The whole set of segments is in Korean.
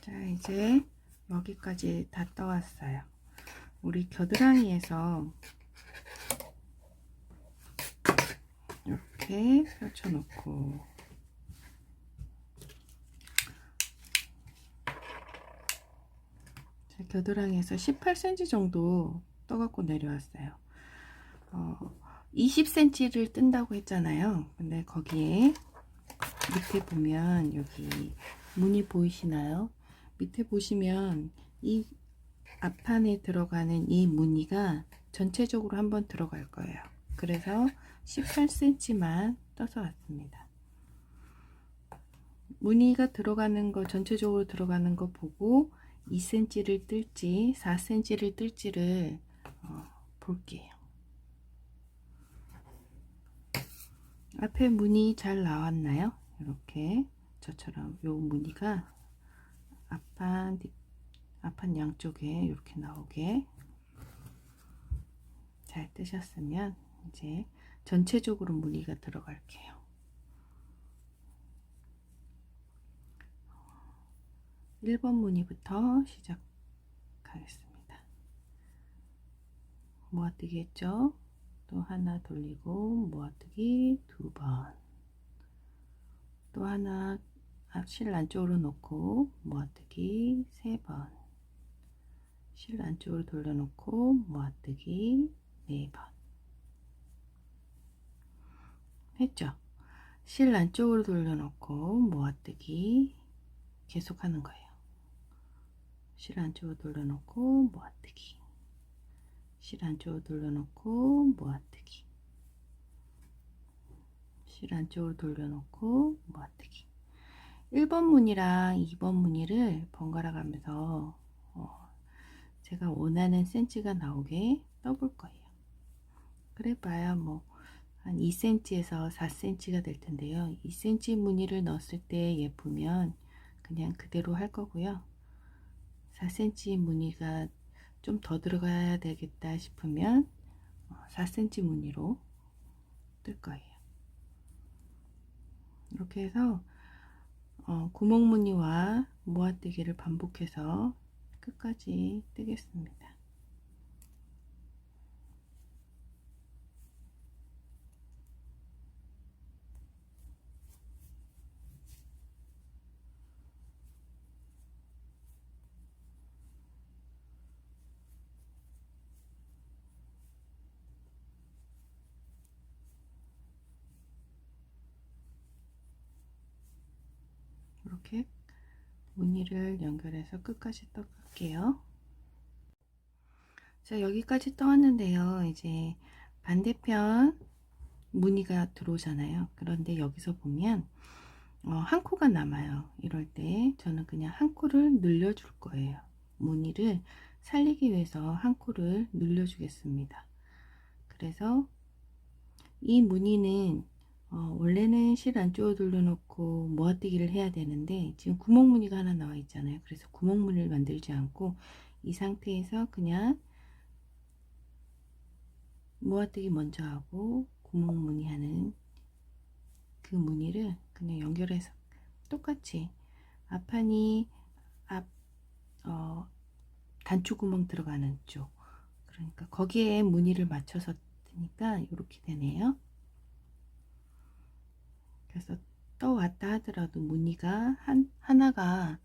자, 이제 여기까지 다 떠왔어요. 우리 겨드랑이에서 이렇게 펼쳐놓고, 자, 겨드랑이에서 18cm 정도 떠갖고 내려왔어요. 20cm를 뜬다고 했잖아요. 근데 거기에 밑에 보면 여기 무늬 보이시나요? 밑에 보시면 이 앞판에 들어가는 이 무늬가 전체적으로 한번 들어갈 거예요. 그래서 18cm만 떠서 왔습니다. 무늬가 들어가는 거, 전체적으로 들어가는 거 보고 2cm를 뜰지 4cm를 뜰지를 볼게요. 앞에 무늬 잘 나왔나요? 이렇게 저처럼 요 무늬가 앞판 양쪽에 이렇게 나오게 잘 뜨셨으면 이제 전체적으로 무늬가 들어갈게요. 일 번 무늬부터 시작하겠습니다. 모아뜨기 했죠? 또 하나 돌리고 모아뜨기 2번, 또 하나 실 안쪽으로 놓고 모아뜨기 3번, 실 안쪽으로 돌려놓고 모아뜨기 4번 했죠? 실 안쪽으로 돌려놓고 모아뜨기 계속 하는 거예요. 실 안쪽으로 돌려놓고 모아뜨기, 실 안쪽으로 돌려놓고 모아뜨기, 실 안쪽으로 돌려놓고 모아뜨기. 1번 무늬랑 2번 무늬를 번갈아 가면서 제가 원하는 센치가 나오게 떠볼 거예요. 그래 봐야 뭐 한 2cm에서 4cm가 될 텐데요. 2cm 무늬를 넣었을 때 예쁘면 그냥 그대로 할 거고요. 4cm 무늬가 좀 더 들어가야 되겠다 싶으면 4cm 무늬로 뜰 거예요. 이렇게 해서 구멍 무늬와 모아뜨기를 반복해서 끝까지 뜨겠습니다. 이렇게 무늬를 연결해서 끝까지 떠갈게요. 자, 여기까지 떠왔는데요. 이제 반대편 무늬가 들어오잖아요. 그런데 여기서 보면 한 코가 남아요. 이럴 때 저는 그냥 한 코를 늘려 줄 거예요. 무늬를 살리기 위해서 한 코를 늘려 주겠습니다. 그래서 이 무늬는 원래는 실 안쪽으로 돌려놓고 모아뜨기를 해야 되는데 지금 구멍 무늬가 하나 나와 있잖아요. 그래서 구멍 무늬를 만들지 않고 이 상태에서 그냥 모아뜨기 먼저 하고 구멍 무늬 하는 그 무늬를 그냥 연결해서 똑같이 앞판이 단추 구멍 들어가는 쪽, 그러니까 거기에 무늬를 맞춰서 뜨니까 이렇게 되네요. 그래서 떠왔다 하더라도 무늬가 하나가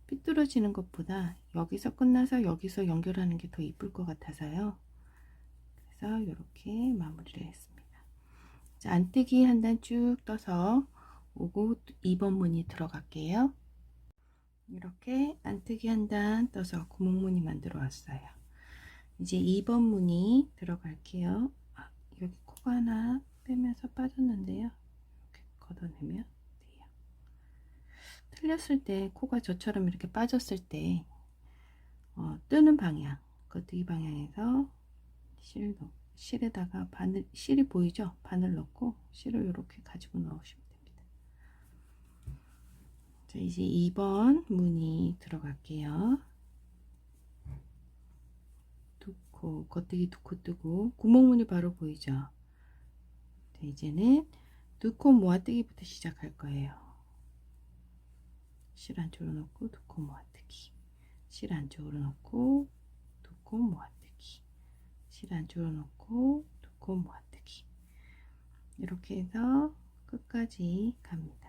삐뚤어지는 것보다 여기서 끝나서 여기서 연결하는 게 더 이쁠 것 같아서요. 그래서 이렇게 마무리를 했습니다. 자, 안뜨기 한 단 쭉 떠서 오고 2번 무늬 들어갈게요. 이렇게 안뜨기 한 단 떠서 구멍 무늬 만들어 왔어요. 이제 2번 무늬 들어갈게요. 여기 코가 하나 빼면서 빠졌는데요. 이렇게 걷어내면 돼요. 틀렸을 때 코가 저처럼 이렇게 빠졌을 때 뜨는 방향, 걷기 방향에서 실에다가 바늘, 실이 보이죠? 바늘 넣고 실을 이렇게 가지고 넣으시면 됩니다. 자, 이제 2번 무늬 들어갈게요. 두 코, 겉뜨기 2코 뜨고 구멍 무늬 바로 보이죠? 자, 이제는 2코 모아뜨기부터 시작할 거예요. 실 안쪽으로 넣고 두 코 모아뜨기, 실 안쪽으로 넣고 두 코 모아뜨기, 실 안쪽으로 넣고 두 코 모아뜨기. 이렇게 해서 끝까지 갑니다.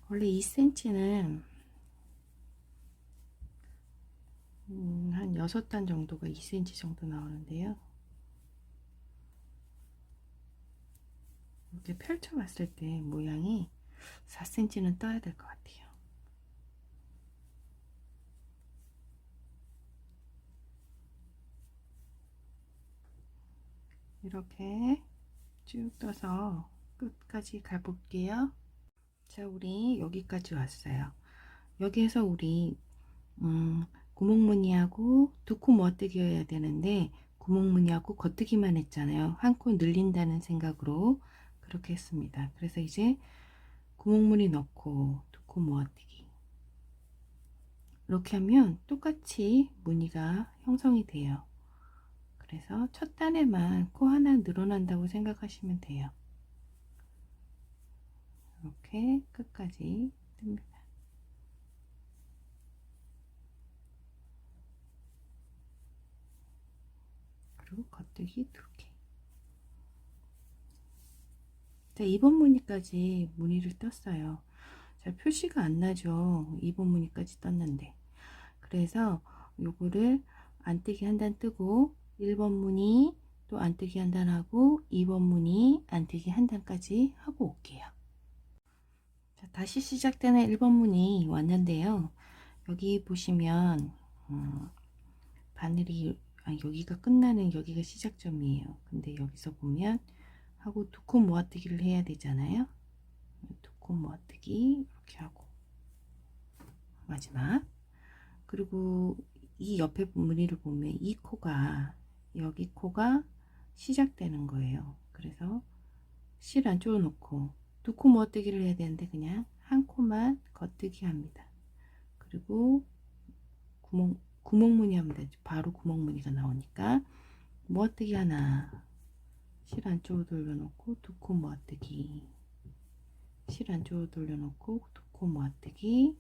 원래 2cm는 한 6단 정도가 2cm 정도 나오는데요. 이렇게 펼쳐 봤을 때 모양이 4cm는 떠야 될 것 같아요. 이렇게 쭉 떠서 끝까지 가볼게요. 자, 우리 여기까지 왔어요. 여기에서 우리 구멍무늬하고 두 코 모아뜨기여야 되는데 구멍무늬하고 겉뜨기만 했잖아요. 한 코 늘린다는 생각으로 그렇게 했습니다. 그래서 이제 구멍무늬 넣고 두 코 모아뜨기, 이렇게 하면 똑같이 무늬가 형성이 돼요. 그래서 첫 단에만 코 하나 늘어난다고 생각하시면 돼요. 이렇게 끝까지 뜹니다. 그리고 겉뜨기 2개. 자, 2번 무늬까지 무늬를 떴어요. 잘 표시가 안 나죠. 2번 무늬까지 떴는데. 그래서 요거를 안뜨기 한 단 뜨고 1번 무늬 또 안뜨기 한 단 하고 2번 무늬 안뜨기 한 단까지 하고 올게요. 자, 다시 시작되는 1번 무늬 왔는데요. 여기 보시면 바늘이 여기가 끝나는, 여기가 시작점이에요. 근데 여기서 보면 하고 두 코 모아뜨기를 해야 되잖아요. 두 코 모아뜨기 이렇게 하고 마지막, 그리고 이 옆에 무늬를 보면 이 코가, 여기 코가 시작되는 거예요. 그래서 실 안쪽으로 놓고 두 코 모아뜨기를 해야 되는데 그냥 한 코만 겉뜨기 합니다. 그리고 구멍무늬 하면 되죠. 바로 구멍무늬가 나오니까 모아뜨기 하나, 실 안쪽으로 돌려놓고 두 코 모아뜨기, 실 안쪽으로 돌려놓고 두 코 모아뜨기,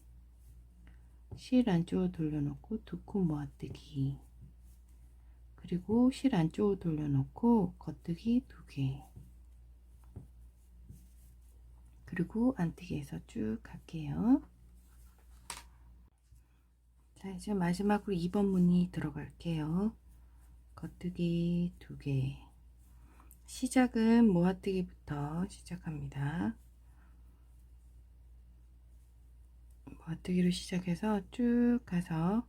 실 안쪽으로 돌려놓고 두 코 모아뜨기, 그리고 실 안쪽으로 돌려놓고 겉뜨기 2개, 그리고 안뜨기에서 쭉 갈게요. 자, 이제 마지막으로 2번 무늬 들어갈게요. 겉뜨기 2개, 시작은 모아뜨기부터 시작합니다. 모아뜨기로 시작해서 쭉 가서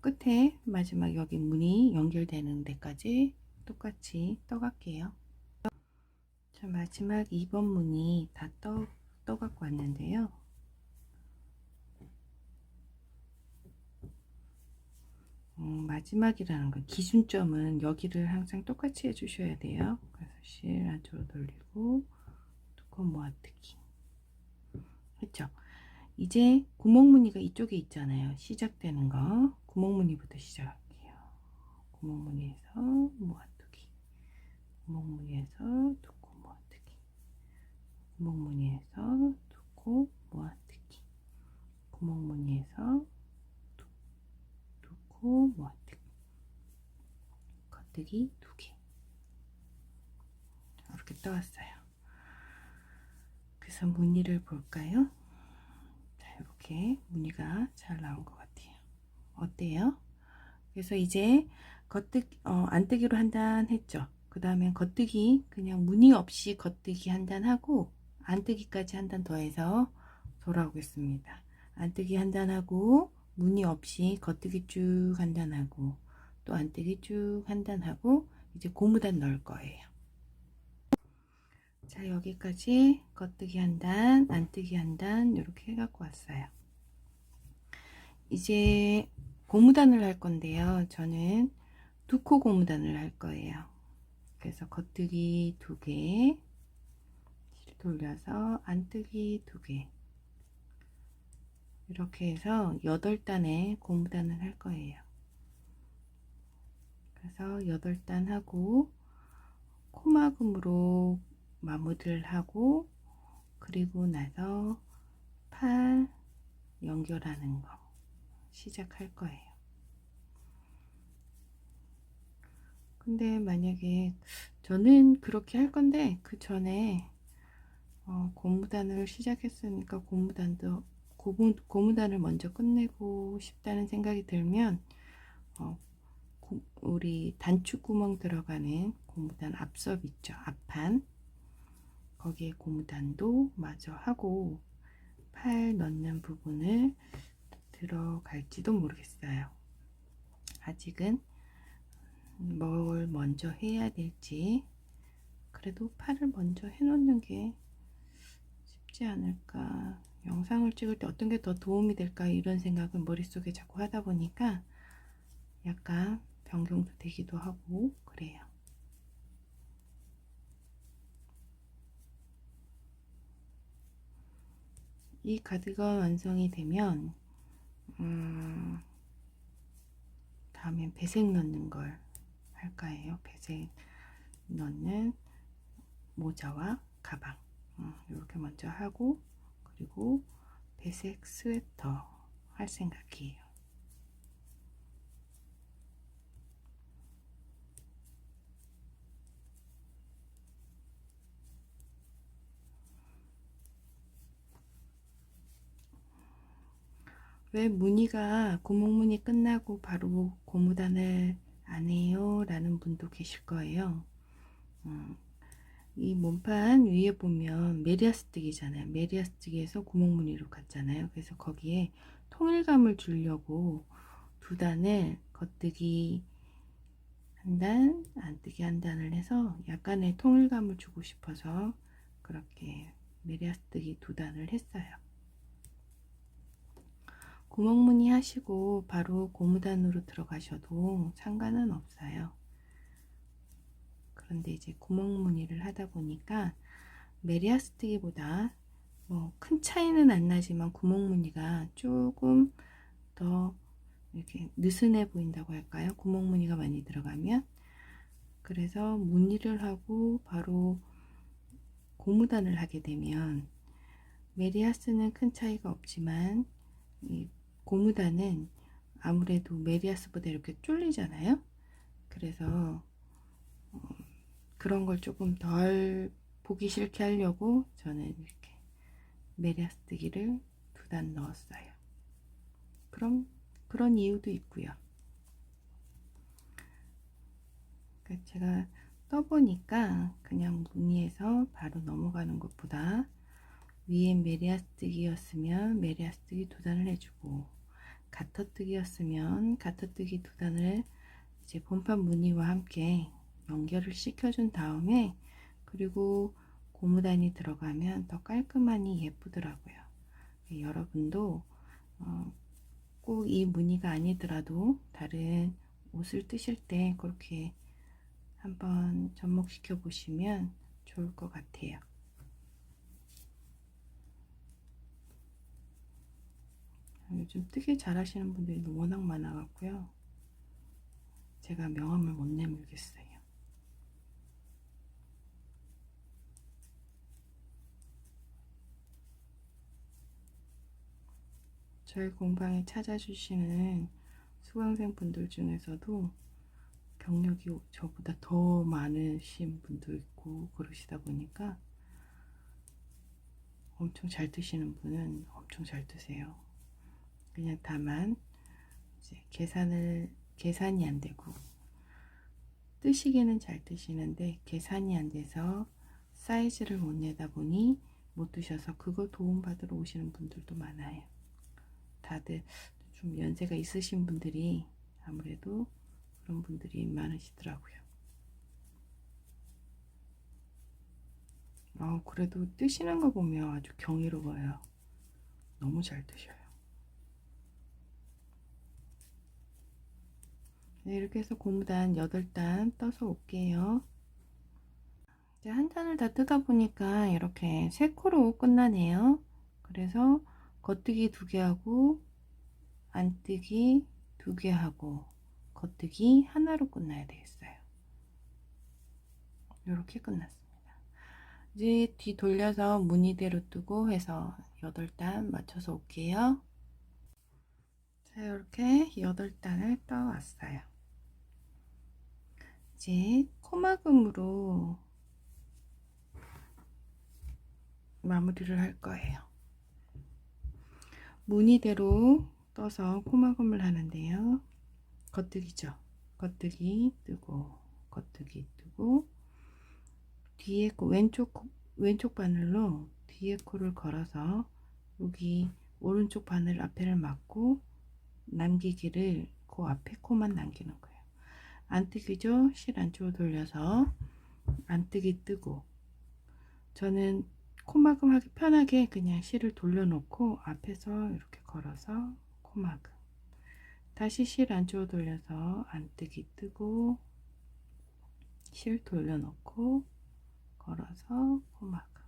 끝에 마지막 여기 무늬 연결되는 데까지 똑같이 떠갈게요. 자, 마지막 2번 무늬 다 떠갖고 왔는데요. 마지막이라는 건 기준점은 여기를 항상 똑같이 해주셔야 돼요. 그래서 실 안쪽으로 돌리고 두 코 모아뜨기 했죠. 이제 구멍무늬가 이쪽에 있잖아요. 시작되는 거 구멍무늬부터 시작할게요. 구멍무늬에서 모아뜨기, 구멍무늬에서 두 코 모아뜨기, 구멍무늬에서 두 코 모아뜨기, 구멍무늬에서 두 코 모아뜨기, 겉뜨기 2개. 이렇게 떠왔어요. 그래서 무늬를 볼까요? 자, 이렇게 무늬가 잘 나온 것 같아요. 어때요? 그래서 이제 안뜨기로 한 단 했죠. 그 다음에 겉뜨기, 그냥 무늬 없이 겉뜨기 한 단 하고 안뜨기까지 한 단 더해서 돌아오겠습니다. 안뜨기 한 단 하고 무늬 없이 겉뜨기 쭉 한 단 하고 또 안뜨기 쭉 한 단 하고 이제 고무단 넣을 거예요. 자, 여기까지 겉뜨기 한 단, 안뜨기 한 단 이렇게 해갖고 왔어요. 이제 고무단을 할 건데요. 저는 2코 고무단을 할 거예요. 그래서 겉뜨기 2개, 돌려서 안뜨기 2개, 이렇게 해서 8단의 고무단을 할 거예요. 그래서 8단 하고 코막음으로 마무리를 하고, 그리고 나서 팔 연결하는 거 시작할 거예요. 근데 만약에 저는 그렇게 할 건데, 그 전에 고무단을 시작했으니까 고무단을 먼저 끝내고 싶다는 생각이 들면, 우리 단추구멍 들어가는 고무단 앞섭 있죠, 앞판, 거기에 고무단도 마저 하고 팔 넣는 부분을 들어갈지도 모르겠어요. 아직은 뭘 먼저 해야 될지. 그래도 팔을 먼저 해 놓는 게 쉽지 않을까, 영상을 찍을 때 어떤 게 더 도움이 될까, 이런 생각을 머릿속에 자꾸 하다 보니까 약간 변경도 되기도 하고 그래요. 이 가디건 완성이 되면 다음엔 배색 넣는 걸 할까 해요. 배색 넣는 모자와 가방, 이렇게 먼저 하고, 그리고 배색 스웨터 할 생각이에요. 왜 무늬가 구멍무늬 끝나고 바로 고무단을 안 해요? 라는 분도 계실 거예요. 이 몸판 위에 보면 메리아스틱이잖아요. 메리아스틱에서 구멍무늬로 갔잖아요. 그래서 거기에 통일감을 주려고 2단을 겉뜨기 1단, 안뜨기 1단을 해서 약간의 통일감을 주고 싶어서 그렇게 메리아스틱이 2단을 했어요. 구멍무늬 하시고 바로 고무단으로 들어가셔도 상관은 없어요. 그런데 이제 구멍무늬를 하다 보니까 메리아스틱보다 뭐 큰 차이는 안 나지만 구멍무늬가 조금 더 이렇게 느슨해 보인다고 할까요? 구멍무늬가 많이 들어가면. 그래서 무늬를 하고 바로 고무단을 하게 되면 메리아스는 큰 차이가 없지만 이 고무단은 아무래도 메리아스보다 이렇게 쫄리잖아요. 그래서 그런 걸 조금 덜 보기 싫게 하려고 저는 이렇게 메리아스뜨기를 2단 넣었어요. 그럼 그런 이유도 있고요. 그러니까 제가 떠보니까 그냥 무늬에서 바로 넘어가는 것보다 위에 메리아스뜨기였으면 메리아스뜨기 2단을 해주고, 가터뜨기였으면 가터뜨기 2단을 이제 본판 무늬와 함께 연결을 시켜준 다음에, 그리고 고무단이 들어가면 더 깔끔하니 예쁘더라고요. 여러분도 꼭 이 무늬가 아니더라도 다른 옷을 뜨실 때 그렇게 한번 접목시켜 보시면 좋을 것 같아요. 요즘 뜨개 잘 하시는 분들이 워낙 많아 갖고요, 제가 명함을 못 내밀겠어요. 저희 공방에 찾아주시는 수강생 분들 중에서도 경력이 저보다 더 많으신 분도 있고 그러시다 보니까 엄청 잘 뜨시는 분은 엄청 잘 뜨세요. 그냥 다만 이제 계산이 안 되고, 뜨시기는 잘 뜨시는데 계산이 안 돼서 사이즈를 못 내다 보니 못 뜨셔서 그거 도움받으러 오시는 분들도 많아요. 다들 좀 연세가 있으신 분들이 아무래도 그런 분들이 많으시더라고요. 그래도 뜨시는 거 보면 아주 경이로워요. 너무 잘 뜨셔요. 네, 이렇게 해서 고무단 8단 떠서 올게요. 이제 한 단을 다 뜯어 보니까 이렇게 3코로 끝나네요. 그래서 겉뜨기 2개 하고 안뜨기 2개 하고 겉뜨기 하나로 끝나야 되겠어요. 이렇게 끝났습니다. 이제 뒤 돌려서 무늬대로 뜨고 해서 8단 맞춰서 올게요. 자, 이렇게 8단을 떠 왔어요. 이제 코막음으로 마무리를 할 거예요. 무늬대로 떠서 코막음을 하는데요. 겉뜨기죠. 겉뜨기 뜨고 겉뜨기 뜨고 뒤에 코 왼쪽 바늘로 뒤에 코를 걸어서 여기 오른쪽 바늘 앞에를 막고 남기기를 그 앞에 코만 남기는 거예요. 안뜨기죠. 실 안쪽으로 돌려서 안뜨기 뜨고 저는 코막음 하기 편하게 그냥 실을 돌려놓고 앞에서 이렇게 걸어서 코막음 다시 실 안쪽으로 돌려서 안뜨기 뜨고 실 돌려놓고 걸어서 코막음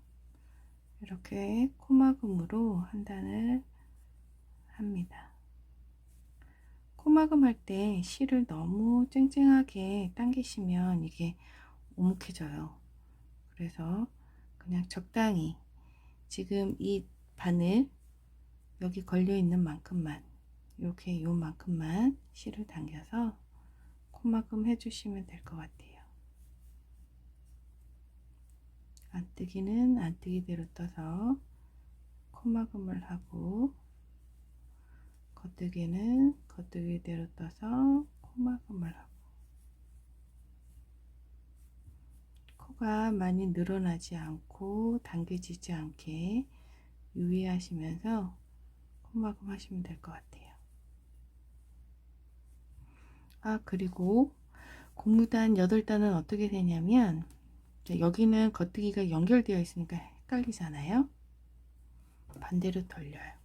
이렇게 코막음으로 한 단을 합니다. 코막음 할 때 실을 너무 쨍쨍하게 당기시면 이게 오목해져요. 그래서 그냥 적당히 지금 이 바늘 여기 걸려 있는 만큼만 이렇게 요만큼만 실을 당겨서 코막음 해주시면 될 것 같아요. 안뜨기는 안뜨기대로 떠서 코막음을 하고 겉뜨기는 겉뜨기대로 떠서 코막음을 하고 코가 많이 늘어나지 않고 당겨지지 않게 유의하시면서 코막음 하시면 될 것 같아요. 아, 그리고 고무단 8단은 어떻게 되냐면 여기는 겉뜨기가 연결되어 있으니까 헷갈리잖아요. 반대로 돌려요.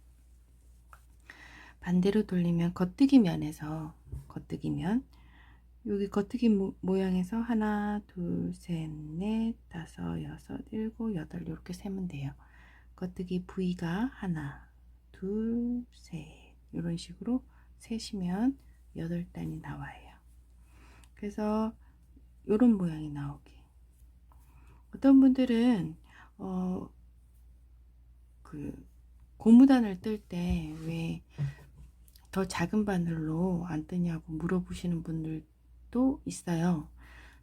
반대로 돌리면 겉뜨기 면에서 겉뜨기면 여기 겉뜨기 모양에서 하나, 둘, 셋, 넷, 다섯, 여섯, 일곱, 여덟 이렇게 세면 돼요. 겉뜨기 부위가 하나, 둘, 셋 이런 식으로 세시면 8단이 나와요. 그래서 이런 모양이 나오게. 어떤 분들은 그 고무단을 뜰 때 왜 더 작은 바늘로 안 뜨냐고 물어보시는 분들도 있어요.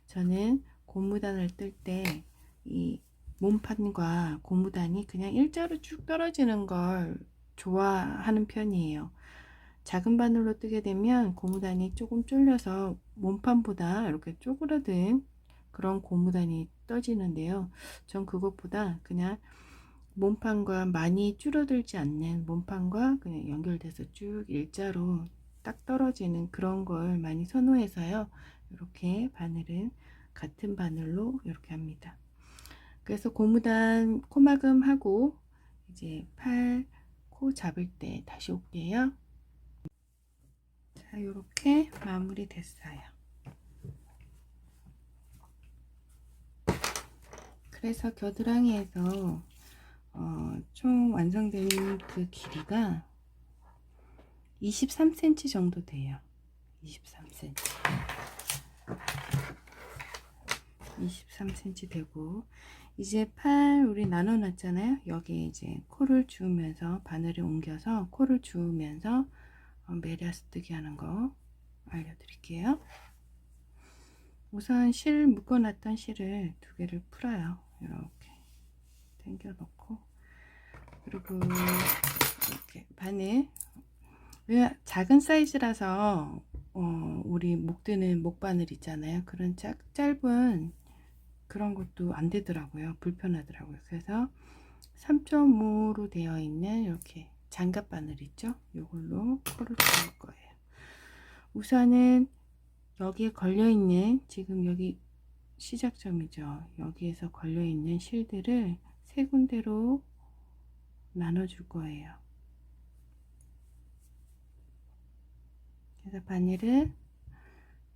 저는 고무단을 뜰 때 이 몸판과 고무단이 그냥 일자로 쭉 떨어지는 걸 좋아하는 편이에요. 작은 바늘로 뜨게 되면 고무단이 조금 쫄려서 몸판보다 이렇게 쪼그라든 그런 고무단이 떠지는데요. 전 그것보다 그냥 몸판과 많이 줄어들지 않는 몸판과 그냥 연결돼서 쭉 일자로 딱 떨어지는 그런 걸 많이 선호해서요. 이렇게 바늘은 같은 바늘로 이렇게 합니다. 그래서 고무단 코막음 하고 이제 팔 코 잡을 때 다시 올게요. 자, 이렇게 마무리 됐어요. 그래서 겨드랑이에서 총 완성된 그 길이가 23cm 정도 돼요. 23cm. 23cm 되고 이제 팔 우리 나눠 놨잖아요. 여기에 이제 코를 주우면서 바늘을 옮겨서 코를 주우면서 메리아스 뜨기 하는 거 알려드릴게요. 우선 실 묶어놨던 실을 2개를 풀어요. 이렇게 당겨 놓고 그리고 이렇게 바늘 왜 작은 사이즈라서 우리 목 드는 목바늘 있잖아요. 그런 짧은 그런 것도 안 되더라고요. 불편하더라고요. 그래서 3.5로 되어 있는 이렇게 장갑 바늘 있죠? 이걸로 코를 잡을 거예요. 우선은 여기에 걸려 있는 지금 여기 시작점이죠. 여기에서 걸려 있는 실들을 3군데로 나눠 줄 거예요. 그래서 바늘을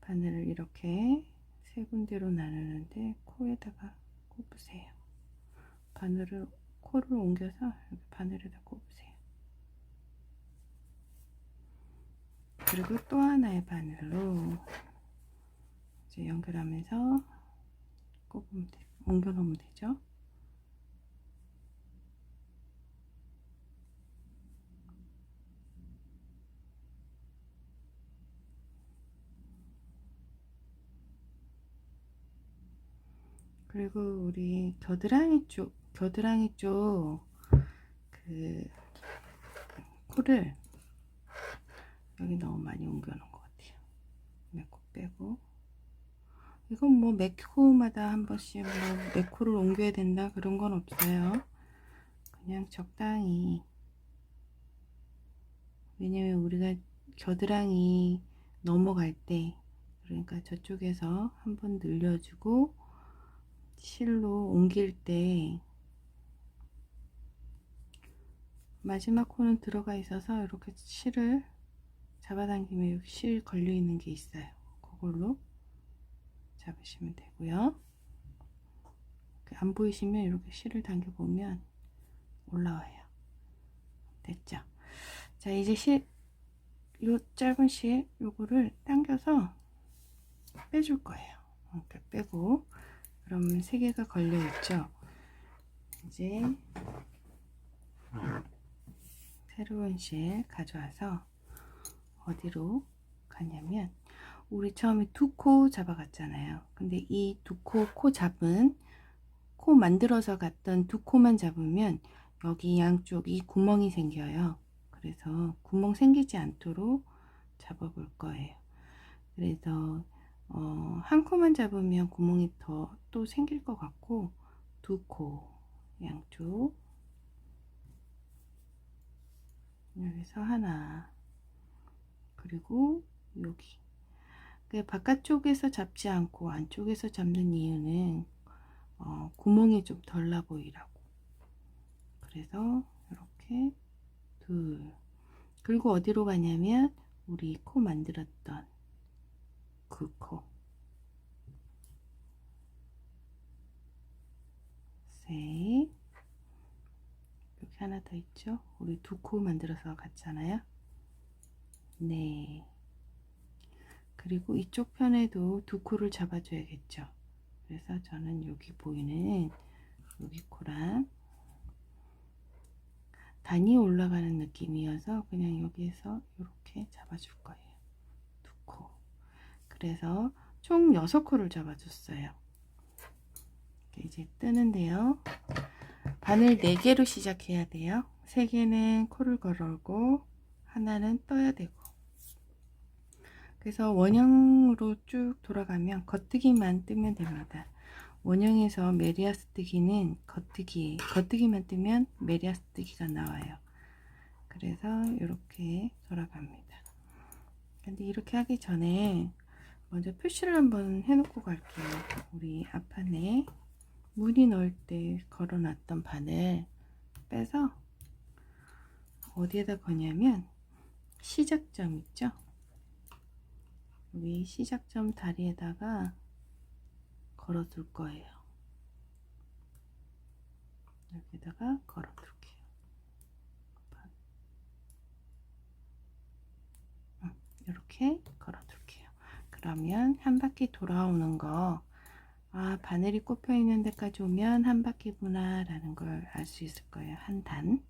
바늘을 이렇게 세 군데로 나누는데 코에다가 꼽으세요. 바늘을 코를 옮겨서 이렇게 바늘에다 꼽으세요. 그리고 또 하나의 바늘로 이제 연결하면서 꼽으면 돼, 옮겨 놓으면 되죠. 그리고 우리 겨드랑이 쪽 그 코를 여기 너무 많이 옮겨 놓은 것 같아요. 몇 코 빼고. 이건 뭐 몇 코마다 한 번씩 뭐 몇 코를 옮겨야 된다 그런 건 없어요. 그냥 적당히. 왜냐면 우리가 겨드랑이 넘어갈 때, 그러니까 저쪽에서 한번 늘려주고 실로 옮길 때 마지막 코는 들어가 있어서 이렇게 실을 잡아당기면 여기 실 걸려 있는 게 있어요. 그걸로 잡으시면 되고요. 안 보이시면 이렇게 실을 당겨 보면 올라와요. 됐죠? 자, 이제 요 짧은 실 요거를 당겨서 빼줄 거예요. 이렇게 빼고, 그러면 세 개가 걸려 있죠. 이제 새로운 실 가져와서 어디로 가냐면, 우리 처음에 두 코 잡아갔잖아요. 근데 이 두 코 잡은 코 만들어서 갔던 두 코만 잡으면 여기 양쪽이 구멍이 생겨요. 그래서 구멍 생기지 않도록 잡아 볼 거예요. 그래서 한 코만 잡으면 구멍이 더 또 생길 것 같고, 두 코 양쪽, 여기서 하나, 그리고 여기. 그 바깥쪽에서 잡지 않고 안쪽에서 잡는 이유는 구멍이 좀 덜 나 보이라고. 그래서 이렇게 둘. 그리고 어디로 가냐면 우리 코 만들었던 그 코. 셋. 여기 하나 더 있죠. 우리 두 코 만들어서 갔잖아요. 네. 그리고 이쪽 편에도 두 코를 잡아줘야겠죠. 그래서 저는 여기 보이는 여기 코랑 단이 올라가는 느낌이어서 그냥 여기에서 이렇게 잡아줄 거예요. 두 코. 그래서 총 6코를 잡아줬어요. 이제 뜨는데요. 바늘 4개로 시작해야 돼요. 3개는 코를 걸어오고 하나는 떠야 되고. 그래서 원형으로 쭉 돌아가면 겉뜨기만 뜨면 됩니다. 원형에서 메리아스뜨기는 겉뜨기만 뜨면 메리아스뜨기가 나와요. 그래서 이렇게 돌아갑니다. 근데 이렇게 하기 전에 먼저 표시를 한번 해놓고 갈게요. 우리 앞판에 무늬 넣을 때 걸어놨던 바늘 빼서 어디에다 거냐면 시작점 있죠? 여기 시작점 다리에다가 걸어 둘 거예요. 여기다가 걸어 둘게요. 이렇게 걸어 둘게요. 그러면 한 바퀴 돌아오는 거, 아, 바늘이 꼽혀 있는 데까지 오면 한 바퀴구나 라는 걸 알 수 있을 거예요. 한 단.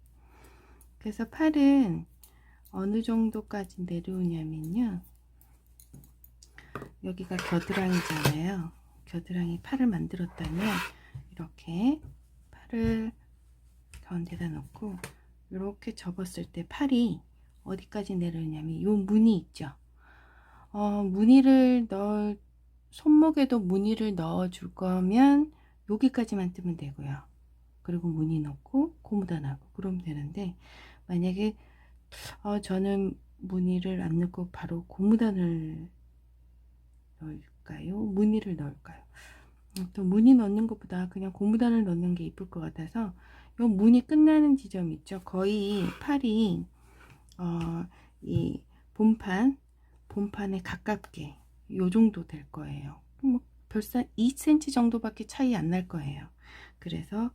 그래서 팔은 어느 정도까지 내려오냐면요, 여기가 겨드랑이잖아요. 겨드랑이 팔을 만들었다면 이렇게 팔을 가운데다 놓고 이렇게 접었을 때 팔이 어디까지 내려오냐면 요 무늬 있죠. 손목에도 무늬를 넣어 줄 거면 여기까지만 뜨면 되고요. 그리고 무늬 넣고 고무다 나고 그러면 되는데, 만약에 저는 무늬를 안 넣고 바로 고무단을 넣을까요? 무늬를 넣을까요? 또 무늬 넣는 것보다 그냥 고무단을 넣는 게 이쁠 것 같아서 요 무늬 끝나는 지점 있죠. 거의 팔이 이 본판에 가깝게 요 정도 될 거예요. 뭐 별사 2cm 정도밖에 차이 안 날 거예요. 그래서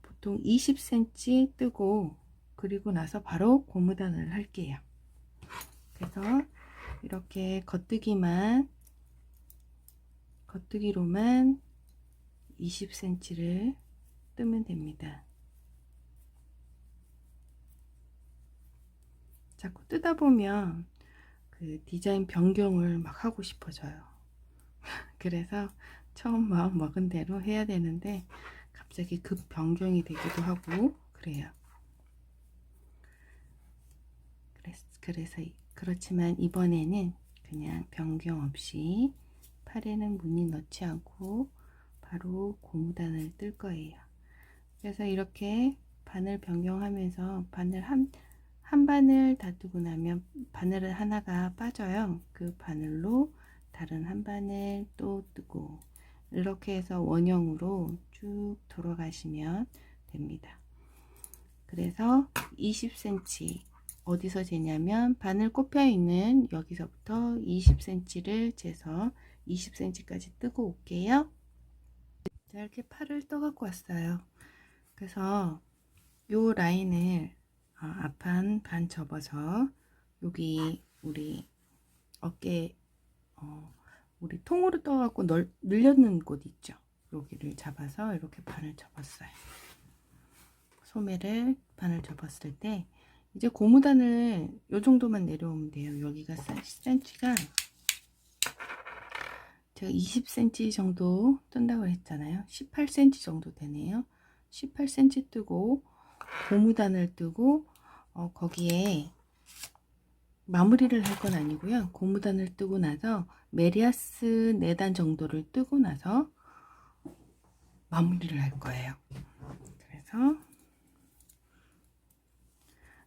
보통 20cm 뜨고 그리고 나서 바로 고무단을 할게요. 그래서 이렇게 겉뜨기로만 20cm를 뜨면 됩니다. 자꾸 뜨다 보면 그 디자인 변경을 막 하고 싶어져요. 그래서 처음 마음 먹은 대로 해야 되는데 갑자기 급 변경이 되기도 하고 그래요. 그래서 그렇지만 이번에는 그냥 변경 없이 팔에는 무늬 넣지 않고 바로 고무단을 뜰 거예요. 그래서 이렇게 바늘 변경하면서 한 바늘 다 뜨고 나면 바늘 하나가 빠져요. 그 바늘로 다른 한 바늘 또 뜨고 이렇게 해서 원형으로 쭉 돌아가시면 됩니다. 그래서 20cm 어디서 재냐면 바늘 꼽혀 있는 여기서부터 20cm를 재서 20cm까지 뜨고 올게요. 자, 이렇게 팔을 떠 갖고 왔어요. 그래서 요 라인을 앞판 반 접어서 여기 우리 어깨 우리 통으로 떠 갖고 늘려는 곳 있죠. 여기를 잡아서 이렇게 반을 접었어요. 소매를 반을 접었을 때 이제 고무단을 요 정도만 내려오면 돼요. 여기가 10cm가 제가 20cm 정도 뜬다고 했잖아요. 18cm 정도 되네요. 18cm 뜨고 고무단을 뜨고 거기에 마무리를 할 건 아니고요. 고무단을 뜨고 나서 메리아스 4단 정도를 뜨고 나서 마무리를 할 거예요. 그래서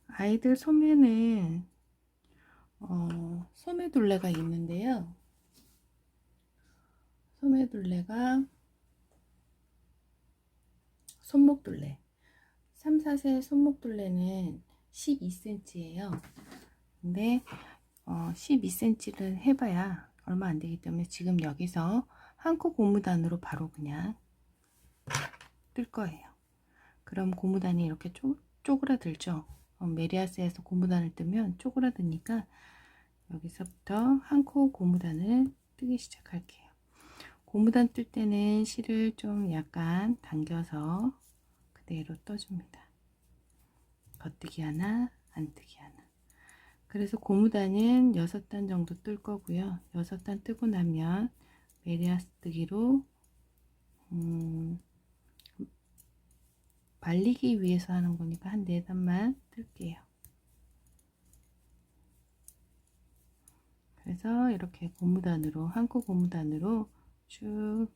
아이들 소매는 소매둘레가 있는데요. 소매둘레가 손목둘레 3, 4세 손목둘레는 12cm예요. 근데 12cm를 해봐야 얼마 안 되기 때문에 지금 여기서 한 코 고무단으로 바로 그냥 뜰 거예요. 그럼 고무단이 이렇게 쪼그라들죠. 메리아스에서 고무단을 뜨면 쪼그라드니까 여기서부터 한 코 고무단을 뜨기 시작할게요. 고무단 뜰 때는 실을 좀 약간 당겨서 그대로 떠줍니다. 겉뜨기 하나, 안뜨기 하나. 그래서 고무단은 6단 정도 뜰 거고요. 6단 뜨고 나면 메리아스 뜨기로 말리기 위해서 하는 거니까 한 4단만 뜰게요. 그래서 이렇게 고무단으로 한 코 고무단으로 쭉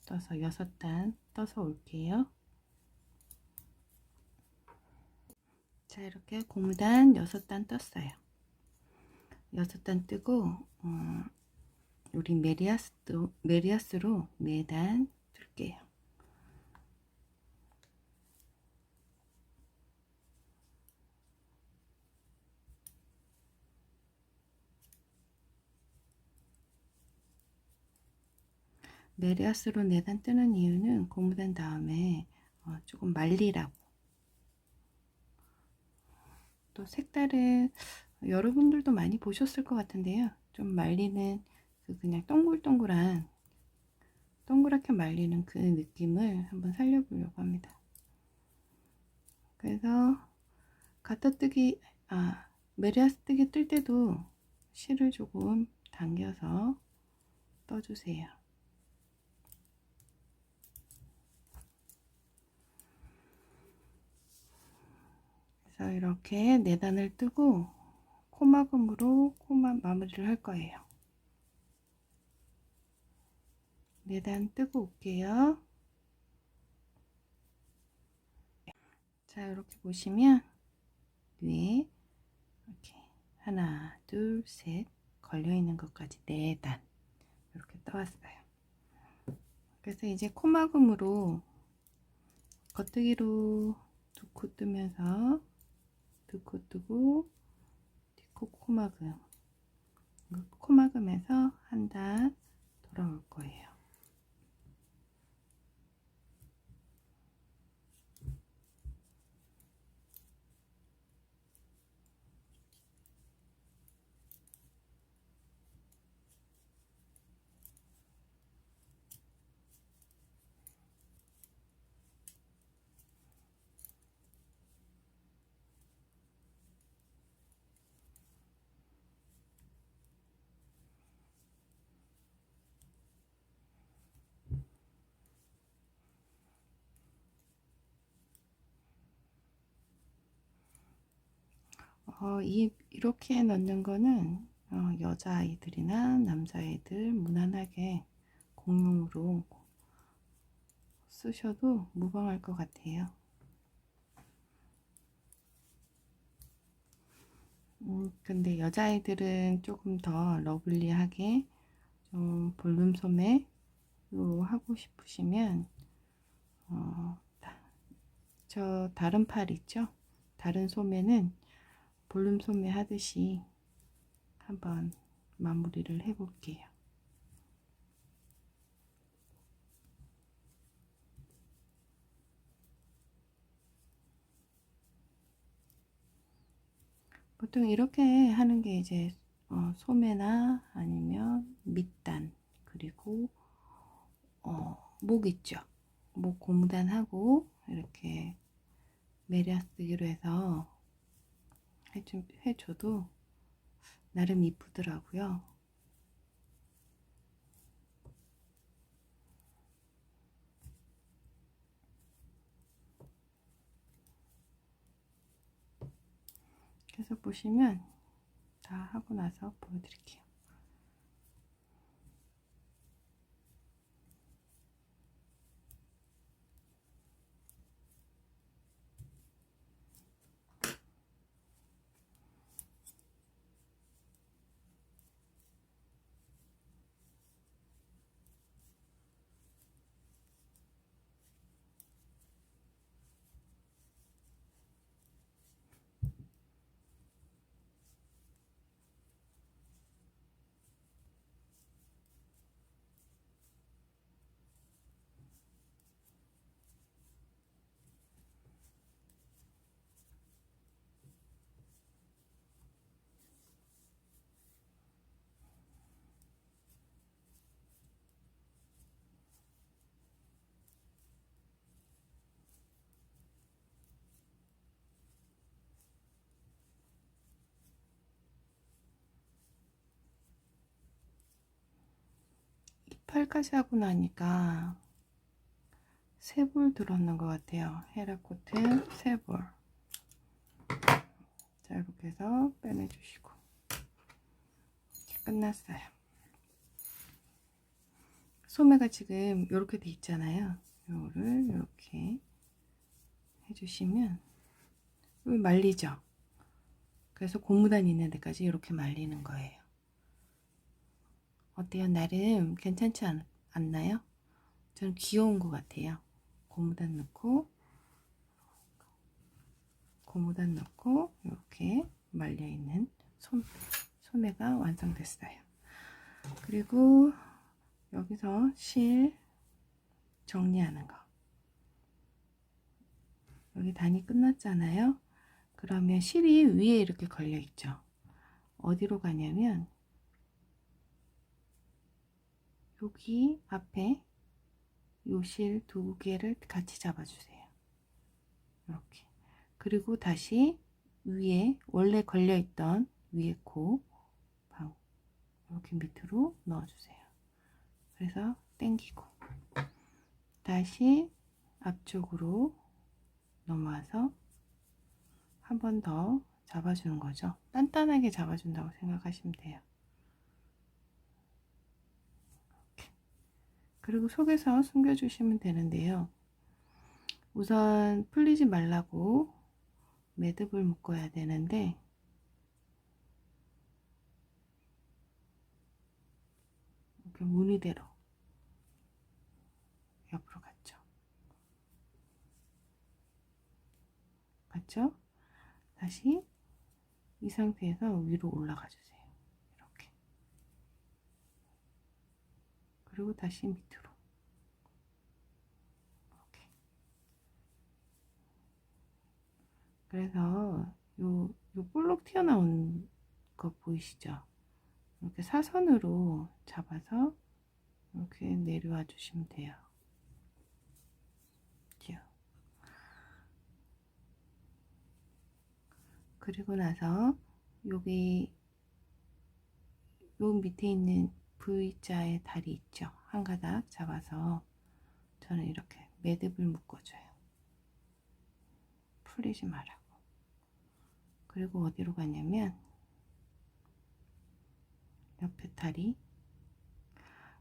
떠서 6단 떠서 올게요. 자, 이렇게 고무단 6단 떴어요. 6단 뜨고 우리 메리아스로 4단 뜰게요. 메리아스로 4단 뜨는 이유는 고무단 다음에 조금 말리라고. 또 색다른 여러분들도 많이 보셨을 것 같은데요. 좀 말리는 그냥 동그랗게 말리는 그 느낌을 한번 살려보려고 합니다. 그래서 메리아스 뜨기 뜰 때도 실을 조금 당겨서 떠주세요. 그래서 이렇게 4단을 뜨고 코막음으로 마무리를 할 거예요. 4단 뜨고 올게요. 자, 이렇게 보시면 위에 이렇게 하나, 둘, 셋 걸려 있는 것까지 4단 이렇게 떠왔어요. 그래서 이제 코막음으로 겉뜨기로 2코 뜨면서 2코 뜨고 뒷코 코막음 코 막으면서 한 단 돌아올 거예요. 이렇게 넣는 거는 여자아이들이나 남자아이들 무난하게 공용으로 쓰셔도 무방할 것 같아요. 근데 여자아이들은 조금 더 러블리하게 좀 볼륨 소매로 하고 싶으시면 저 다른 팔 있죠? 다른 소매는 볼륨 소매 하듯이 한번 마무리를 해 볼게요. 보통 이렇게 하는 게 이제 소매나 아니면 밑단, 그리고 목 있죠? 목 고무단하고 이렇게 매려쓰기로 해서 해줘도 나름 이쁘더라고요. 그래서 보시면 다 하고 나서 보여드릴게요. 팔까지 하고 나니까 세 볼 들었는 것 같아요. 헤라 코튼 세 볼. 자, 이렇게 해서 빼내주시고 이제 끝났어요. 소매가 지금 이렇게 돼 있잖아요. 이거를 이렇게 해주시면 여기 말리죠. 그래서 고무단 있는 데까지 이렇게 말리는 거예요. 어때요? 나름 괜찮지 않나요? 저는 귀여운 것 같아요. 고무단 넣고 이렇게 말려있는 소매가 완성됐어요. 그리고 여기서 실 정리하는 거. 여기 단이 끝났잖아요. 그러면 실이 위에 이렇게 걸려 있죠. 어디로 가냐면 여기 앞에 요 실 두 개를 같이 잡아주세요. 이렇게. 그리고 다시 위에 원래 걸려 있던 위에 코 이렇게 밑으로 넣어주세요. 그래서 당기고 다시 앞쪽으로 넘어와서 한 번 더 잡아주는 거죠. 단단하게 잡아준다고 생각하시면 돼요. 이렇게. 그리고 속에서 숨겨주시면 되는데요. 우선 풀리지 말라고 매듭을 묶어야 되는데 이렇게 무늬대로 옆으로 갔죠. 맞죠? 다시 이 상태에서 위로 올라가 주세요. 이렇게. 그리고 다시 밑으로. 이렇게. 그래서 요 볼록 튀어나온 거 보이시죠? 이렇게 사선으로 잡아서 이렇게 내려와 주시면 돼요. 그리고 나서 여기 요 밑에 있는 V자의 다리 있죠? 한 가닥 잡아서 저는 이렇게 매듭을 묶어줘요. 풀리지 말라고. 그리고 어디로 가냐면 옆에 다리,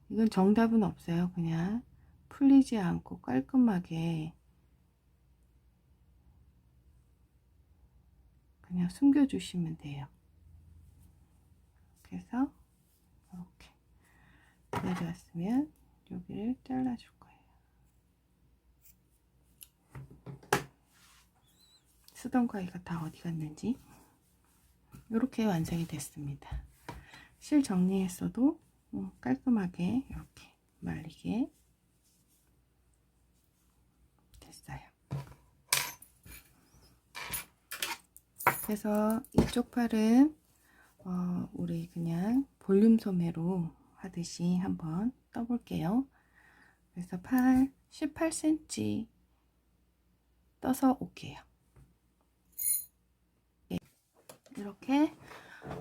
이건 정답은 없어요. 그냥 풀리지 않고 깔끔하게 그냥 숨겨 주시면 돼요. 그래서 이렇게 내려왔으면 여기를 잘라 줄 거예요. 쓰던 가위가 다 어디 갔는지. 이렇게 완성이 됐습니다. 실 정리했어도 깔끔하게 이렇게 말리게 됐어요. 그래서 이쪽 팔은 우리 그냥 볼륨 소매로 하듯이 한번 떠볼게요. 그래서 팔 18cm 떠서 올게요. 이렇게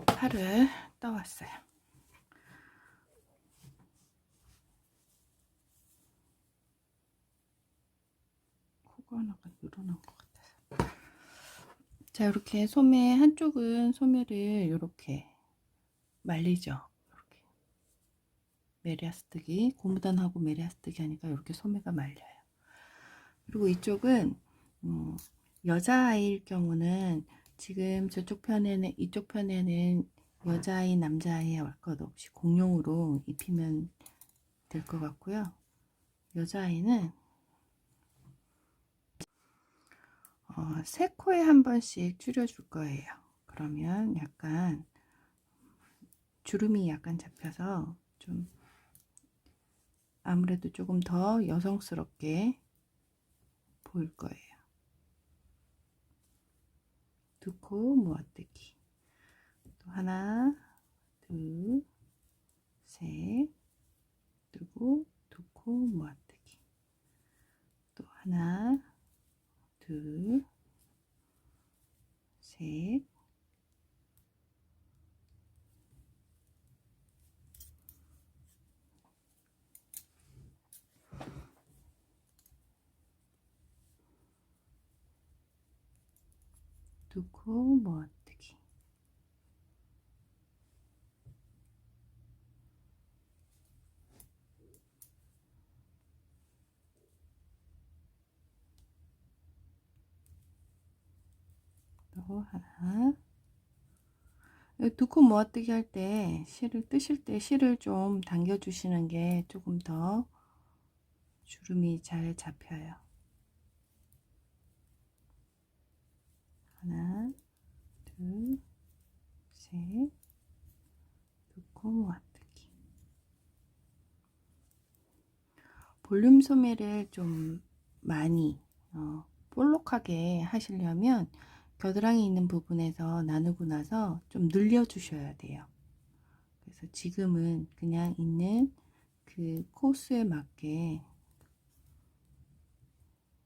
팔을 떠왔어요. 코가 하나가 늘어난 것 같아서. 자, 이렇게 소매 한쪽은 소매를 이렇게 말리죠. 이렇게 메리아스뜨기, 고무단하고 메리아스뜨기 하니까 이렇게 소매가 말려요. 그리고 이쪽은 여자아이일 경우는 지금 저쪽 편에는, 이쪽 편에는 여자아이 남자아이 할 것 없이 공용으로 입히면 될 것 같고요. 여자아이는 세 코에 한 번씩 줄여줄 거예요. 그러면 약간 주름이 약간 잡혀서 좀 아무래도 조금 더 여성스럽게 보일 거예요. 두 코 모아뜨기. 또 하나, 둘, 셋, 그리고 두 코 모아뜨기. 또 하나, 둘, 셋, 두 코 모아뜨기. 또 하나. 두 코 모아뜨기 할 때 실을 뜨실 때 실을 좀 당겨 주시는 게 조금 더 주름이 잘 잡혀요. 하나, 둘, 셋, 두 코 모아뜨기. 볼륨 소매를 좀 많이 볼록하게 하시려면 겨드랑이 있는 부분에서 나누고 나서 좀 늘려 주셔야 돼요. 그래서 지금은 그냥 있는 그 코스에 맞게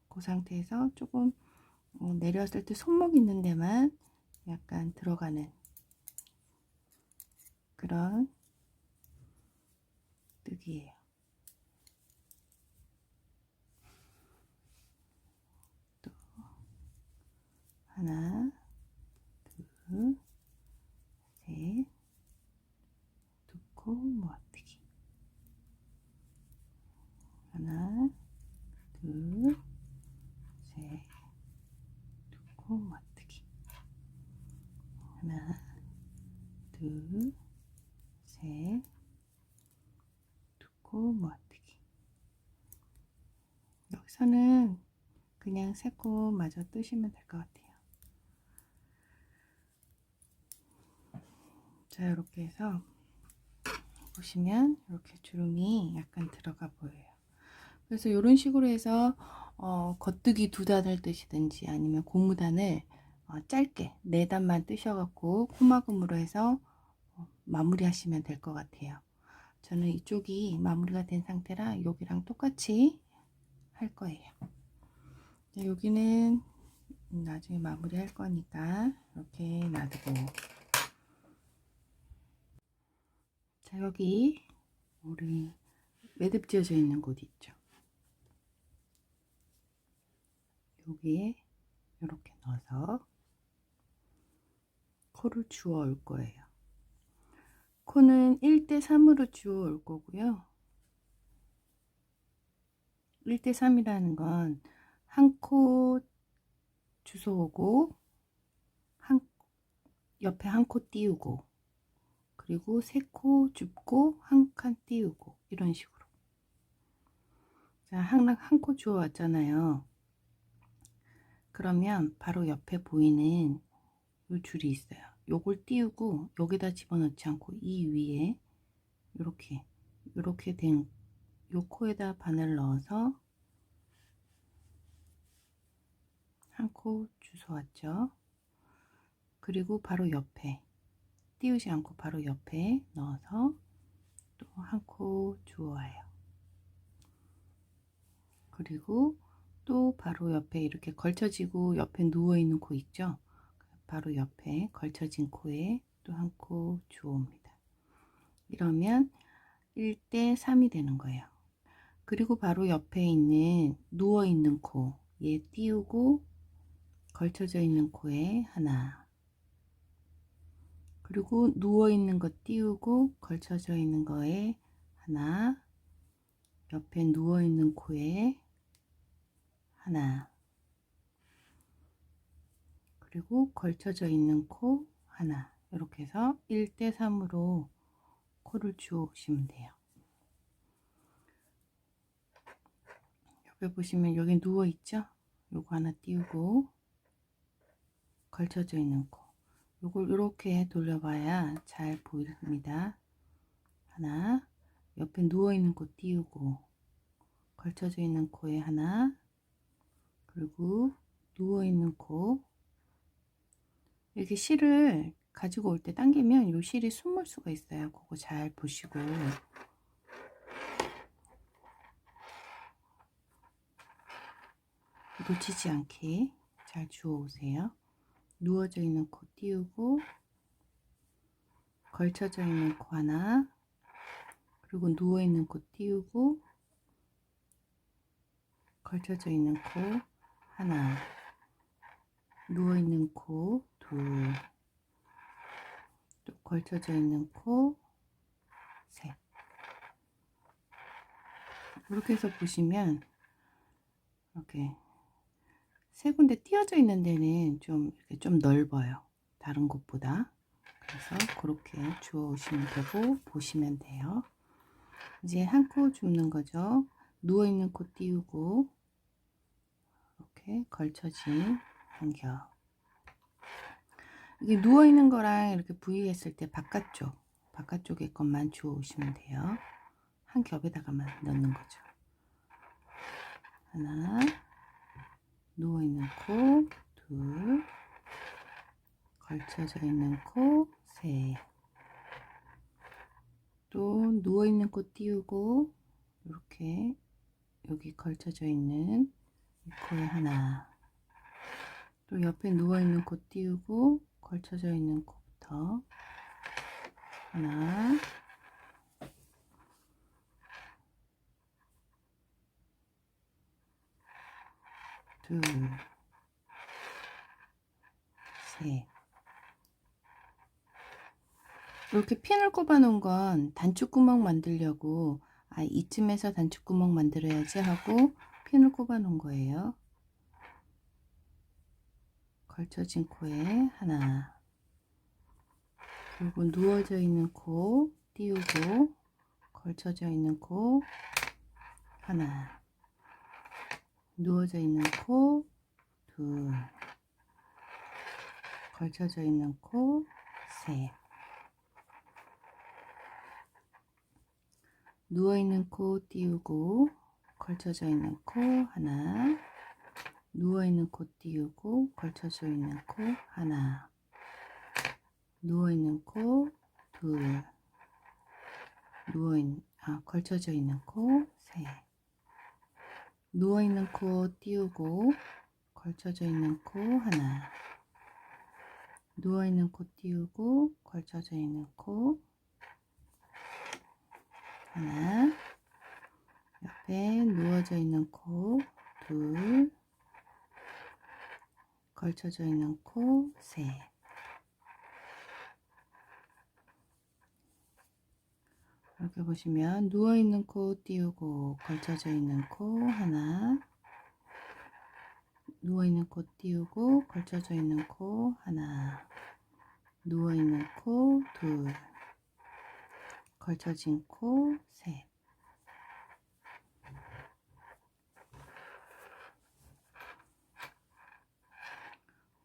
그 상태에서 조금 내렸을 때 손목 있는 데만 약간 들어가는 그런 뜨기예요. 또 하나, 둘, 셋, 두 코 모아뜨기. 하나, 둘, 셋, 두 코 모아뜨기. 하나, 둘, 셋, 두 코 모아뜨기. 여기서는 그냥 세 코 마저 뜨시면 될 것 같아요. 자, 이렇게 해서 보시면 이렇게 주름이 약간 들어가 보여요. 그래서 이런 식으로 해서 겉뜨기 2단을 뜨시든지 아니면 고무단을 짧게 4단만 뜨셔갖고 코막음으로 해서 마무리 하시면 될 것 같아요. 저는 이쪽이 마무리가 된 상태라 여기랑 똑같이 할 거예요. 여기는 나중에 마무리 할 거니까 이렇게 놔두고, 자, 여기 우리 매듭 지어져 있는 곳 있죠. 여기에 이렇게 넣어서 코를 주워 올 거예요. 코는 1대3으로 주워 올 거고요. 1대3이라는 건 한 코 주워 오고 옆에 한 코 띄우고, 그리고 3코 줍고 한 칸 띄우고, 이런 식으로. 자, 한 코 주워 왔잖아요. 그러면 바로 옆에 보이는 요 줄이 있어요. 요걸 띄우고 여기다 집어넣지 않고 이 위에 이렇게 된 요 코에다 바늘 넣어서 한 코 주워 왔죠. 그리고 바로 옆에 띄우지 않고 바로 옆에 넣어서 또 한 코 주워 와요. 그리고 또 바로 옆에 이렇게 걸쳐지고 옆에 누워 있는 코 있죠. 바로 옆에 걸쳐진 코에 또 한 코 주워 옵니다. 이러면 1대3이 되는 거예요. 그리고 바로 옆에 있는 누워 있는 코, 얘 띄우고 걸쳐져 있는 코에 하나, 그리고 누워 있는 거 띄우고 걸쳐져 있는 거에 하나, 옆에 누워 있는 코에 하나, 그리고 걸쳐져 있는 코 하나, 이렇게 해서 1대3으로 코를 주워 오시면 돼요. 여기 보시면 여기 누워 있죠? 요거 하나 띄우고 걸쳐져 있는 코, 요걸 이렇게 돌려봐야 잘 보입니다. 하나, 옆에 누워 있는 코 띄우고 걸쳐져 있는 코에 하나, 그리고 누워 있는 코. 이렇게 실을 가지고 올 때 당기면 이 실이 숨을 수가 있어요. 그거 잘 보시고. 놓치지 않게 잘 주워 오세요. 누워져 있는 코 띄우고 걸쳐져 있는 코 하나, 그리고 누워 있는 코 띄우고 걸쳐져 있는 코 하나, 누워 있는 코 둘, 또 걸쳐져 있는 코 셋. 이렇게 해서 보시면 이렇게 3군데 띄어져 있는 데는 이렇게 좀 넓어요. 다른 곳보다. 그래서 그렇게 주워 오시면 되고 보시면 돼요. 이제 한 코 줍는 거죠. 누워 있는 코 띄우고 이렇게 걸쳐진 한 겹. 이게 누워 있는 거랑 이렇게 V했을 때 바깥쪽에 것만 주워 오시면 돼요. 한 겹에다가만 넣는 거죠. 하나, 누워 있는 코 둘, 걸쳐져 있는 코 셋. 또 누워 있는 코 띄우고 이렇게 여기 걸쳐져 있는 이 코에 하나, 또 옆에 누워 있는 코 띄우고 걸쳐져 있는 코부터 하나, 둘, 셋. 이렇게 핀을 꼽아 놓은 건 단추구멍 만들려고, 이쯤에서 단추구멍 만들어야지 하고 핀을 꼽아 놓은 거예요. 걸쳐진 코에 하나, 그리고 누워져 있는 코 띄우고 걸쳐져 있는 코 하나, 누워져 있는 코 둘, 걸쳐져 있는 코 셋. 누워있는 코 띄우고 걸쳐져 있는 코 하나, 누워있는 코 띄우고 걸쳐져 있는 코 하나, 누워있는 코 둘, 걸쳐져 있는 코 셋, 누워있는 코 띄우고 걸쳐져 있는 코 하나, 누워있는 코 띄우고 걸쳐져 있는 코 하나, 옆에 누워져 있는 코 둘, 걸쳐져 있는 코 셋. 이렇게 보시면 누워있는 코 띄우고 걸쳐져 있는 코 하나, 누워있는 코 띄우고 걸쳐져 있는 코 하나, 누워있는 코 둘, 걸쳐진 코 셋.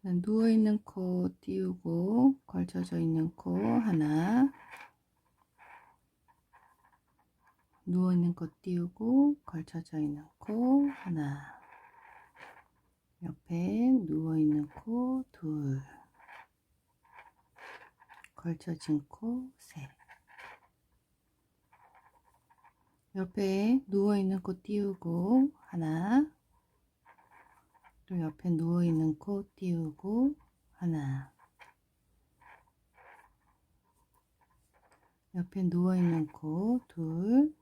누워있는 코 띄우고 걸쳐져 있는 코 하나, 누워있는 코 띄우고 걸쳐져 있는 코 하나, 옆에 누워있는 코 둘, 걸쳐진 코 셋. 옆에 누워있는 코 띄우고 하나, 또 옆에 누워있는 코 띄우고 하나, 옆에 누워있는 코 둘,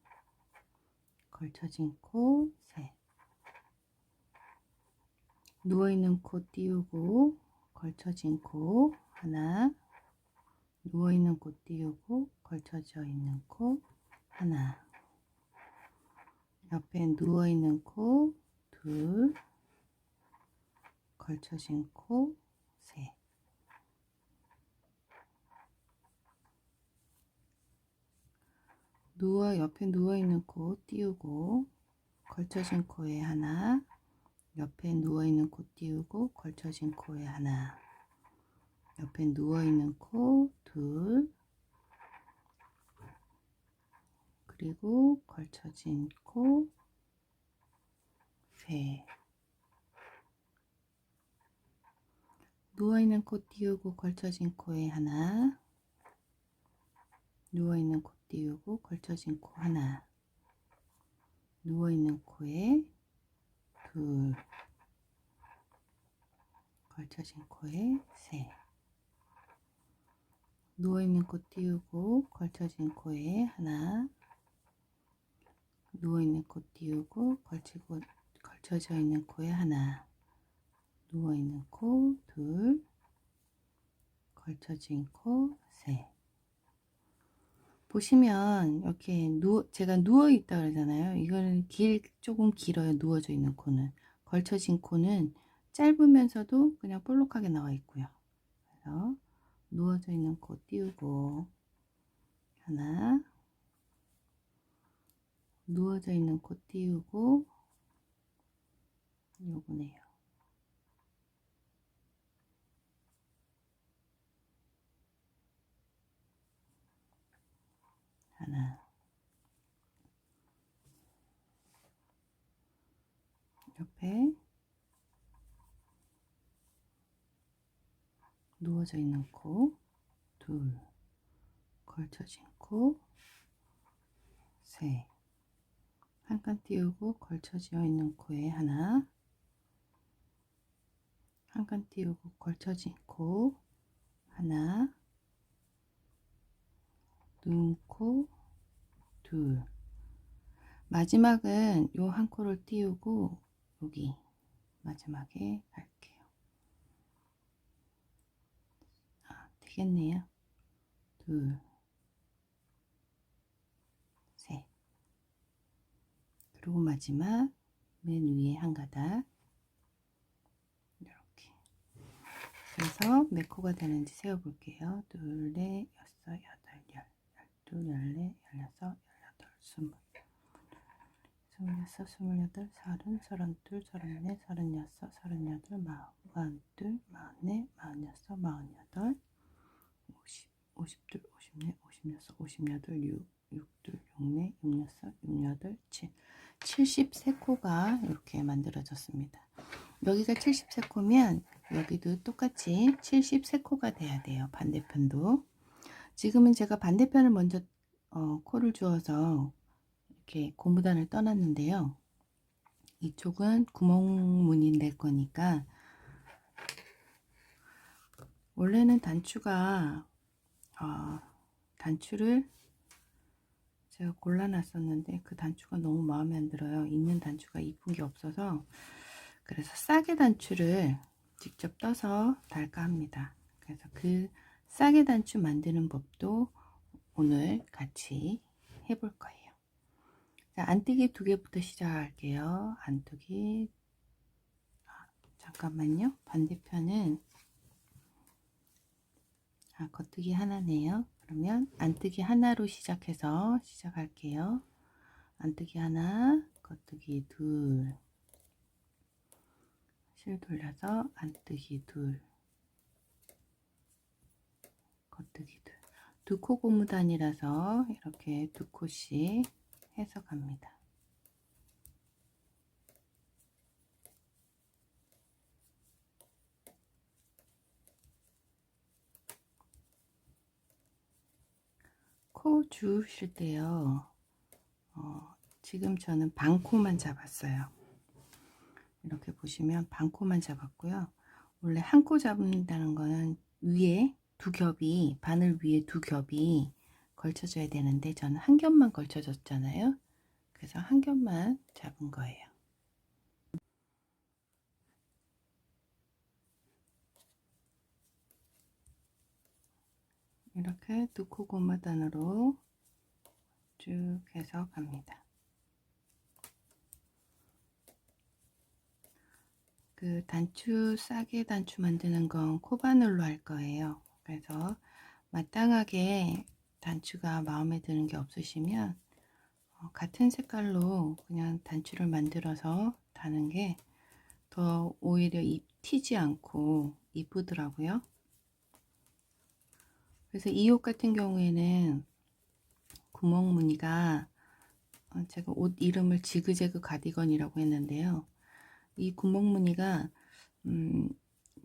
걸쳐진 코 셋. 누워있는 코 띄우고 걸쳐진 코 하나, 누워있는 코 띄우고 걸쳐져 있는 코 하나, 옆에 누워있는 코 둘, 걸쳐진 코 셋. 옆에 누워있는 코 띄우고 걸쳐진 코에 하나, 옆에 누워있는 코 띄우고 걸쳐진 코에 하나, 옆에 누워있는 코 둘, 그리고 걸쳐진 코 셋. 누워있는 코 띄우고 걸쳐진 코에 하나, 누워있는 코 띄우고 걸쳐진 코 하나, 누워있는 코에 둘, 걸쳐진 코에 셋. 누워있는 코 띄우고 걸쳐진 코에 하나, 누워있는 코 띄우고 걸쳐져 있는 코에 하나, 누워있는 코 둘, 걸쳐진 코 셋. 보시면 이렇게 제가 누워 있다 그러잖아요. 이거는 조금 길어요. 누워져 있는 코는. 걸쳐진 코는 짧으면서도 그냥 볼록하게 나와 있고요. 그래서 누워져 있는 코 띄우고 하나, 누워져 있는 코 띄우고 요거네요. 하나, 옆에 누워져 있는 코 둘, 걸쳐진 코 셋. 한 칸 띄우고 걸쳐져 있는 코에 하나, 한 칸 띄우고 걸쳐진 코 하나, 눈코 둘. 마지막은 요 한 코를 띄우고 여기 마지막에 할게요. 되겠네요. 둘, 셋. 그리고 마지막 맨 위에 한 가닥. 이렇게. 그래서 몇 코가 되는지 세어 볼게요. 둘, 넷, 여섯, 여덟, 열둘, 열넷, 열여섯, 열여덟, 스물. 스물여섯, 스물여덟, 서른, 서른둘, 서른넷, 서른여섯, 서른여덟, 마흔, 마흔둘, 마흔넷, 마흔여섯, 마흔여덟, 오십, 오십둘, 오십넷, 오십여섯, 오십여덟, 육둘, 6, 4, 6, 6, 8, 7 73코가 이렇게 만들어졌습니다. 여기가 73코면 여기도 똑같이 73코가 돼야 돼요. 반대편도. 지금은 제가 반대편을 먼저 코를 주어서 이렇게 고무단을 떠났는데요. 이쪽은 구멍무늬 낼 거니까 원래는 단추를 제가 골라놨었는데 그 단추가 너무 마음에 안 들어요. 있는 단추가 이쁜 게 없어서 그래서 싸게 단추를 직접 떠서 달까 합니다. 그래서 그 싸게 단추 만드는 법도 오늘 같이 해볼 거예요. 자, 안뜨기 2개부터 시작할게요. 안뜨기 잠깐만요. 반대편은 겉뜨기 하나네요. 그러면 안뜨기 하나로 시작해서 시작할게요. 안뜨기 하나, 겉뜨기 둘, 실 돌려서 안뜨기 둘, 겉뜨기 둘. 2코 고무단이라서 이렇게 2코씩 해서 갑니다. 코 주우실 때요. 지금 저는 반코만 잡았어요. 이렇게 보시면 반코만 잡았고요. 원래 한 코 잡는다는 거는 위에 두 겹이, 바늘 위에 두 겹이 걸쳐져야 되는데 저는 한 겹만 걸쳐졌잖아요. 그래서 한 겹만 잡은 거예요. 이렇게 2코 고무단으로 쭉 해서 갑니다. 그 단추, 싸게 단추 만드는 건 코바늘로 할 거예요. 그래서 마땅하게 단추가 마음에 드는 게 없으시면 같은 색깔로 그냥 단추를 만들어서 다는 게 더 오히려 튀지 않고 이쁘더라고요. 그래서 이 옷 같은 경우에는 구멍 무늬가 제가 옷 이름을 지그재그 가디건이라고 했는데요. 이 구멍 무늬가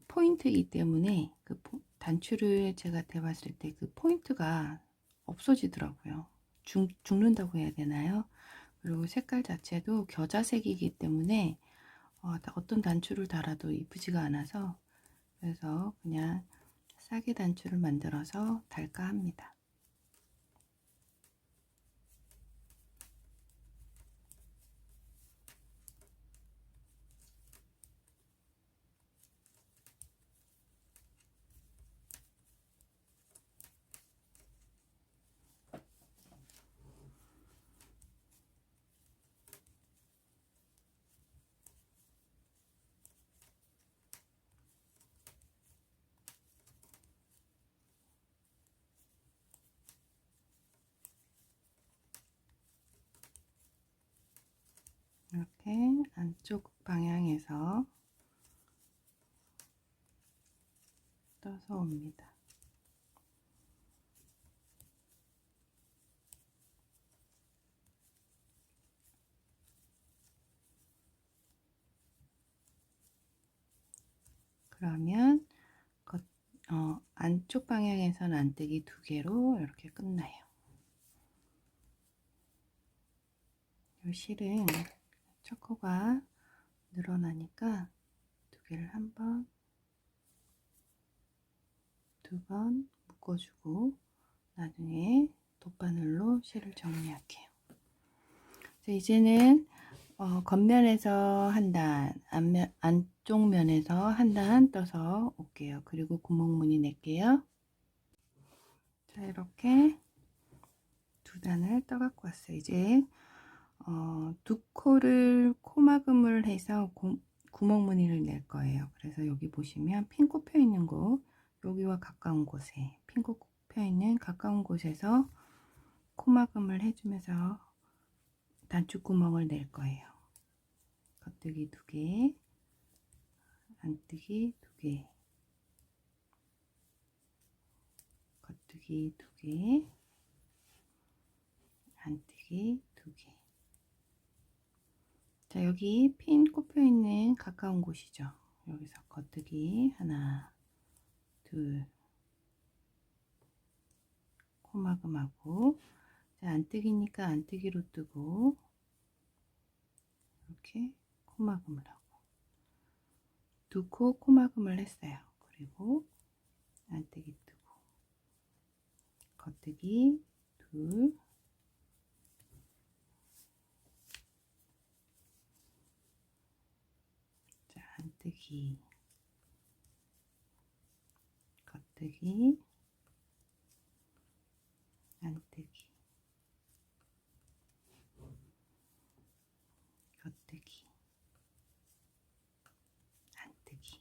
포인트이기 때문에 그 단추를 제가 대봤을 때 그 포인트가 없어지더라고요. 죽는다고 해야 되나요? 그리고 색깔 자체도 겨자색이기 때문에 어떤 단추를 달아도 이쁘지가 않아서 그래서 그냥 싸게 단추를 만들어서 달까 합니다. 이렇게 안쪽 방향에서 떠서 옵니다. 그러면 안쪽 방향에서는 안뜨기 2개로 이렇게 끝나요. 이 실은 첫 코가 늘어나니까 2개를 한 번, 2번 묶어주고 나중에 돗바늘로 실을 정리할게요. 이제는 겉면에서 한 단, 안쪽 면에서 한 단 떠서 올게요. 그리고 구멍무늬 낼게요. 자, 이렇게 2단을 떠 갖고 왔어요. 이제 2코를 코막음을 해서 구멍무늬를 낼 거예요. 그래서 여기 보시면 핀 꼽혀 있는 곳, 여기와 가까운 곳에 핀 꼽혀 있는 가까운 곳에서 코막음을 해주면서 단추구멍을 낼 거예요. 겉뜨기 2개, 안뜨기 2개, 겉뜨기 2개, 안뜨기 겉뜨기 2개. 자, 여기 핀 꼽혀 있는 가까운 곳이죠. 여기서 겉뜨기 하나, 둘, 코막음하고, 자, 안뜨기니까 안뜨기로 뜨고, 이렇게 코막음을 하고, 2코 코막음을 했어요. 그리고 안뜨기 뜨고, 겉뜨기 둘, 자, 안뜨기, 겉뜨기, 안뜨기, 겉뜨기, 안뜨기.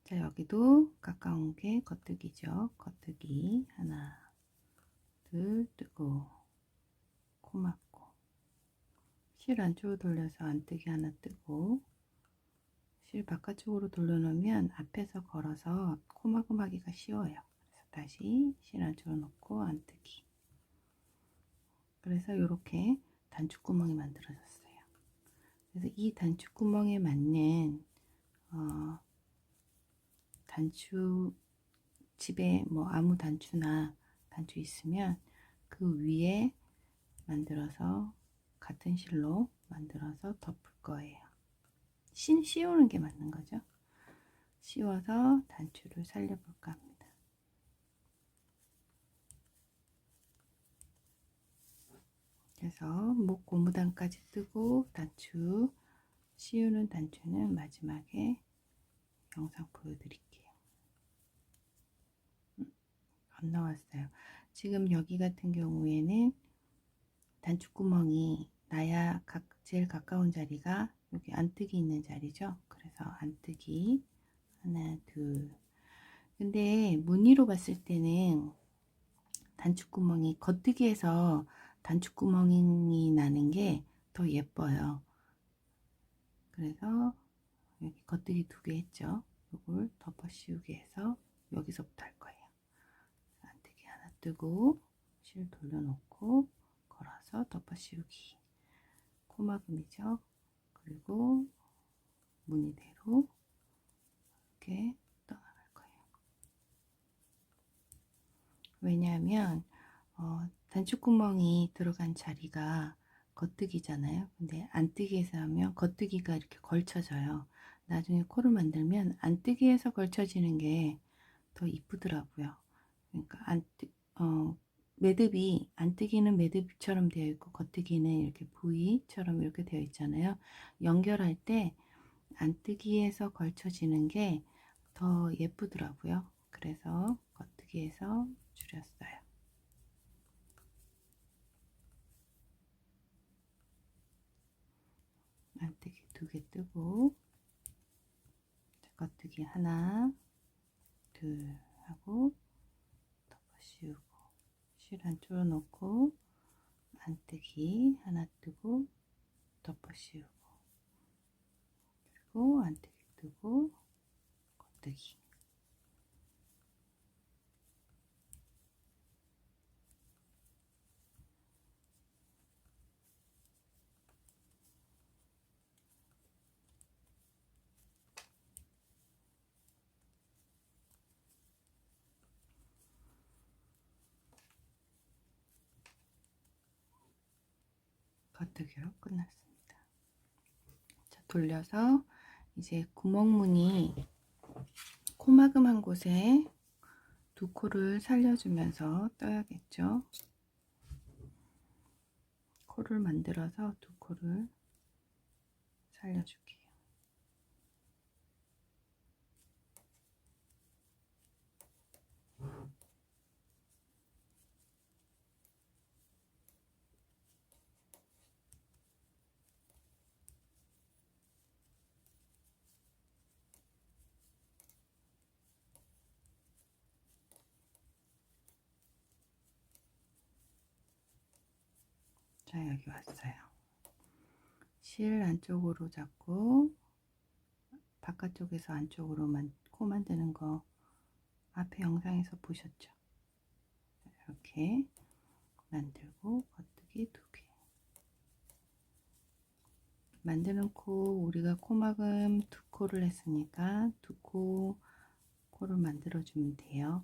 자, 여기도 가까운 게 겉뜨기죠. 겉뜨기 하나, 둘 뜨고, 코 막고, 실 안쪽으로 돌려서 안뜨기 하나 뜨고, 실 바깥쪽으로 돌려놓으면 앞에서 걸어서 코막음 하기가 쉬워요. 그래서 다시 실 안쪽으로 놓고 안뜨기. 그래서 이렇게 단추구멍이 만들어졌어요. 그래서 이 단추구멍에 맞는 단추, 집에 뭐 아무 단추나 단추 있으면 그 위에 만들어서 같은 실로 만들어서 덮을 거예요. 씌우는 게 맞는 거죠. 씌워서 단추를 살려볼까 합니다. 그래서 목 고무단까지 뜨고 단추 씌우는 단추는 마지막에 영상 보여드릴게요. 안 나왔어요. 지금 여기 같은 경우에는 단추구멍이 나야 제일 가까운 자리가 여기 안뜨기 있는 자리죠. 그래서 안뜨기 하나 둘. 근데 무늬로 봤을 때는 단추구멍이 겉뜨기에서 단추구멍이 나는 게 더 예뻐요. 그래서 여기 겉뜨기 2개 했죠. 이걸 덮어 씌우기 해서 여기서부터 할 거예요. 안뜨기 하나 뜨고 실 돌려놓고 걸어서 덮어 씌우기. 코막음이죠. 그리고 무늬대로 이렇게 떠나갈 거예요. 왜냐하면 단추구멍이 들어간 자리가 겉뜨기잖아요. 근데 안뜨기에서 하면 겉뜨기가 이렇게 걸쳐져요. 나중에 코를 만들면 안뜨기에서 걸쳐지는 게 더 이쁘더라고요. 그러니까 매듭이 안뜨기는 매듭처럼 되어 있고 겉뜨기는 이렇게 V처럼 이렇게 되어 있잖아요. 연결할 때 안뜨기에서 걸쳐지는 게 더 예쁘더라고요. 그래서 겉뜨기에서 줄였어요. 안뜨기 2개 뜨고 겉뜨기 하나 둘 하고 덮어 씌우고 실 안쪽으로 놓고 안뜨기 하나 뜨고 덮어 씌우고 그리고 안뜨기 뜨고 겉뜨기. 겉뜨기로 끝났습니다. 자, 돌려서 이제 구멍무늬 코막음 한 곳에 2코를 살려주면서 떠야겠죠. 코를 만들어서 2코를 살려줄게요. 자, 여기 왔어요. 실 안쪽으로 잡고 바깥쪽에서 안쪽으로만 코 만드는 거 앞에 영상에서 보셨죠? 이렇게 만들고 겉뜨기 2개 만들어놓고, 우리가 코막음 2코를 했으니까 2코를 만들어 주면 돼요.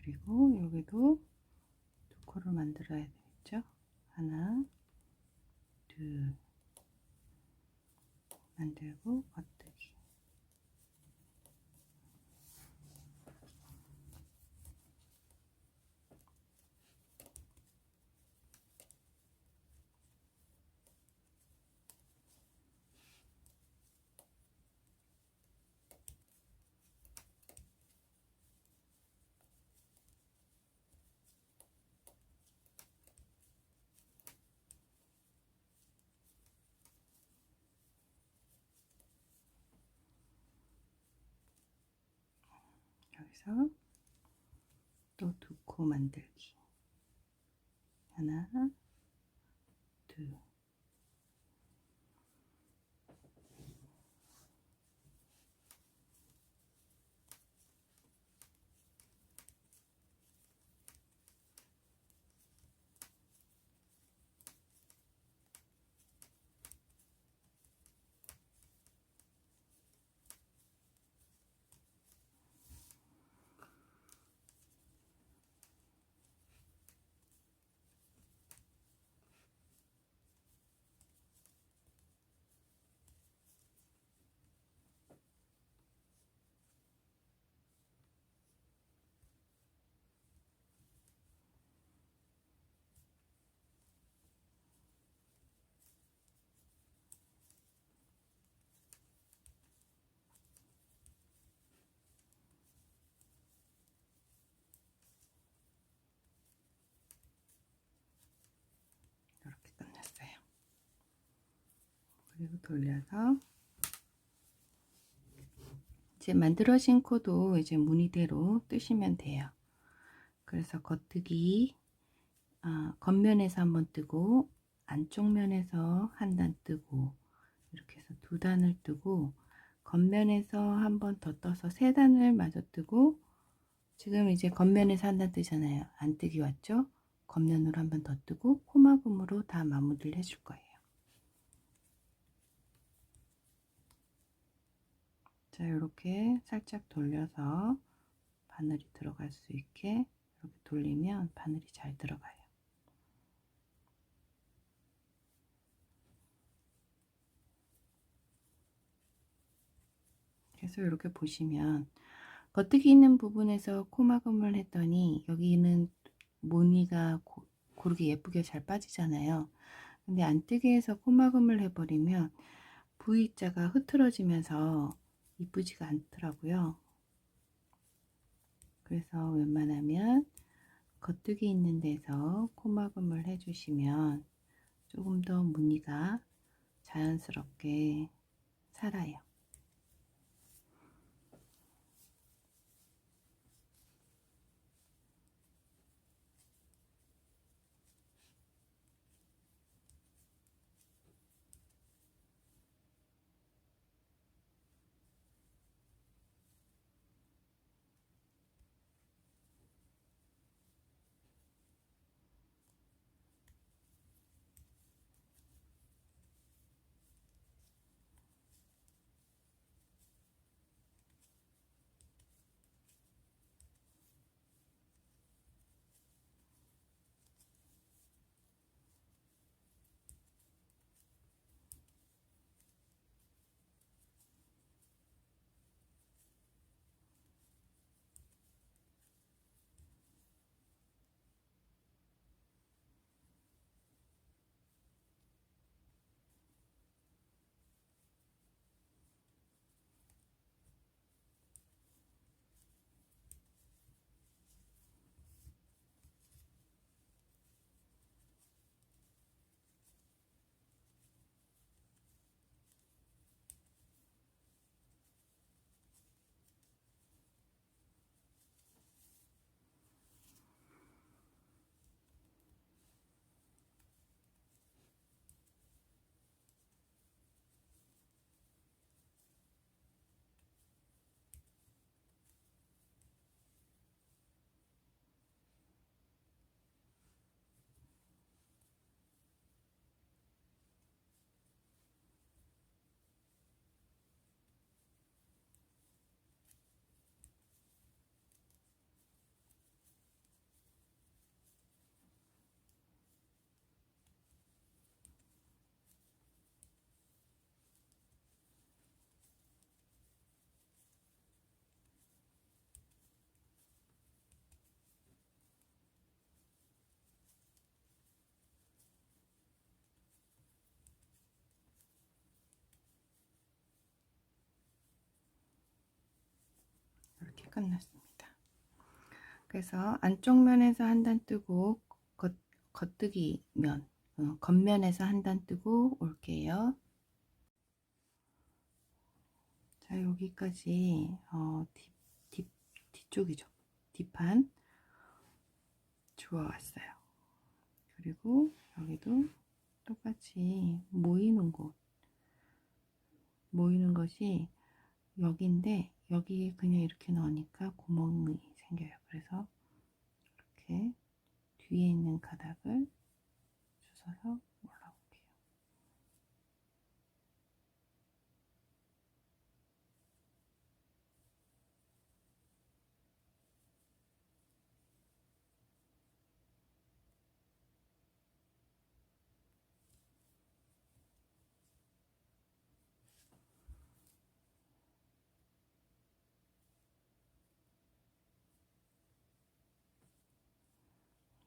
그리고 여기도 2코를 만들어야 되겠죠. 하나, 둘 만들고 겉뜨기. 여기서 또 2코 만들기. 하나, 둘. 이렇게 끝났어요. 그리고 돌려서 이제 만들어진 코도 이제 무늬대로 뜨시면 돼요. 그래서 겉뜨기, 겉면에서 한번 뜨고 안쪽 면에서 한 단 뜨고, 이렇게 해서 2단을 뜨고, 겉면에서 한 번 더 떠서 3단을 마저 뜨고, 지금 이제 겉면에서 한 단 뜨잖아요. 안 뜨기 왔죠? 겉면으로 한 번 더 뜨고 코막음으로 다 마무리를 해줄 거예요. 자, 이렇게 살짝 돌려서 바늘이 들어갈 수 있게 이렇게 돌리면 바늘이 잘 들어가요. 그래서 이렇게 보시면 겉뜨기 있는 부분에서 코막음을 했더니 여기는 무늬가 고르게 예쁘게 잘 빠지잖아요. 근데 안뜨기 해서 코막음을 해버리면 V자가 흐트러지면서 이쁘지가 않더라고요. 그래서 웬만하면 겉뜨기 있는 데서 코막음을 해주시면 조금 더 무늬가 자연스럽게 살아요. 끝났습니다. 그래서 안쪽 면에서 한 단 뜨고 겉뜨기 면 겉면에서 한 단 뜨고 올게요. 자, 여기까지 뒤쪽이죠. 뒷판 주워왔어요. 그리고 여기도 똑같이 모이는 것이 여기인데 여기에 그냥 이렇게 넣으니까 구멍이 생겨요. 그래서 이렇게 뒤에 있는 가닥을 주워서 올라올게요.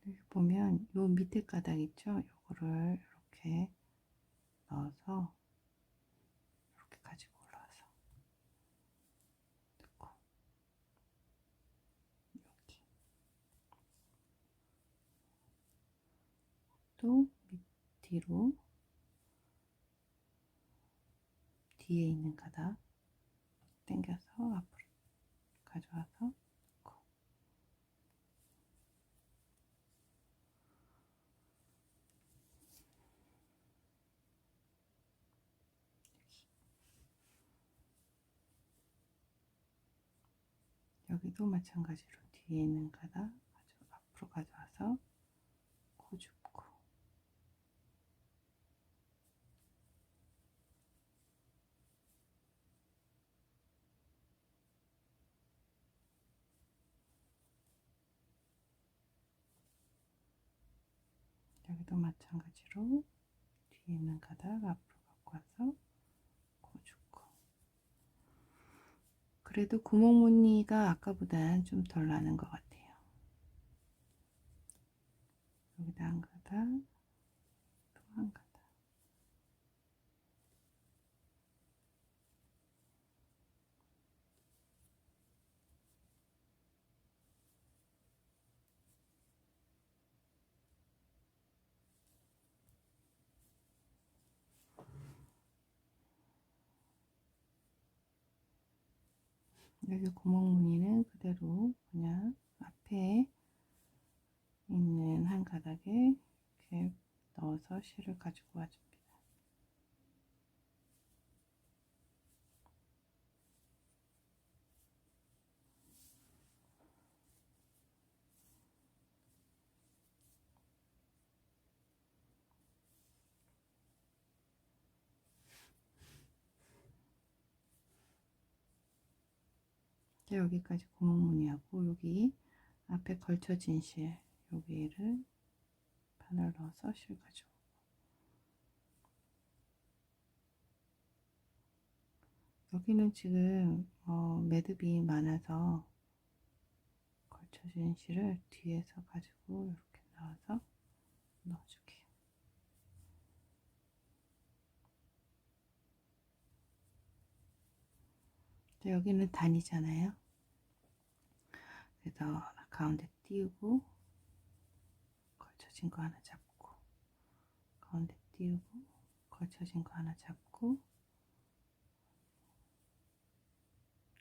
여기 보면 요 밑에 가닥 있죠? 요거를 이렇게 넣어서 이렇게 가지고 올라와서 넣고 여기 또 뒤로 뒤에 있는 가닥 당겨서 앞으로 가져와서 넣고 여기도 마찬가지로 뒤에 있는 가닥 앞으로 가져와서 코 줍고 여기도 마찬가지로 뒤에 있는 가닥 앞으로 갖고 와서 코 줍고 그래도 구멍 무늬가 아까보단 좀 덜 나는 것 같아요. 여기다 한 가닥 또 한 가닥 여기 구멍 무늬는 그대로 그냥 앞에 있는 한 가닥에 이렇게 넣어서 실을 가지고 와줍니다. 여기까지 구멍 무늬하고 여기 앞에 걸쳐진 실 여기를 바늘 넣어서 실 가지고 여기는 지금 매듭이 많아서 걸쳐진 실을 뒤에서 가지고 이렇게 나와서 넣어줄게요. 여기는 단이잖아요. 그래서 가운데 띄우고 걸쳐진 거 하나 잡고 가운데 띄우고 걸쳐진 거 하나 잡고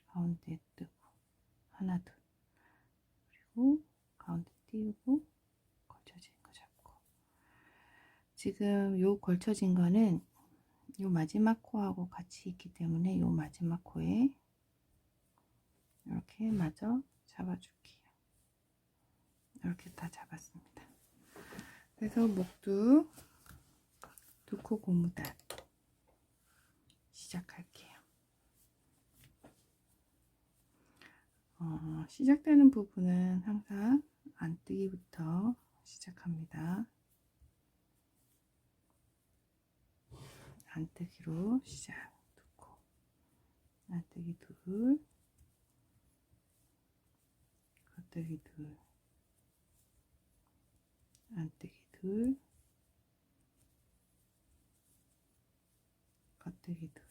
가운데 뜨고 하나 둘 그리고 가운데 띄우고 걸쳐진 거 잡고 지금 요 걸쳐진 거는 요 마지막 코하고 같이 있기 때문에 요 마지막 코에 이렇게 마저 잡아줄게요. 이렇게 다 잡았습니다. 그래서 목두 두 코 고무단 시작할게요. 시작되는 부분은 항상 안뜨기부터 시작합니다. 안뜨기로 시작. 두 코 안뜨기 둘 겉뜨기 둘 안뜨기 둘 겉뜨기 둘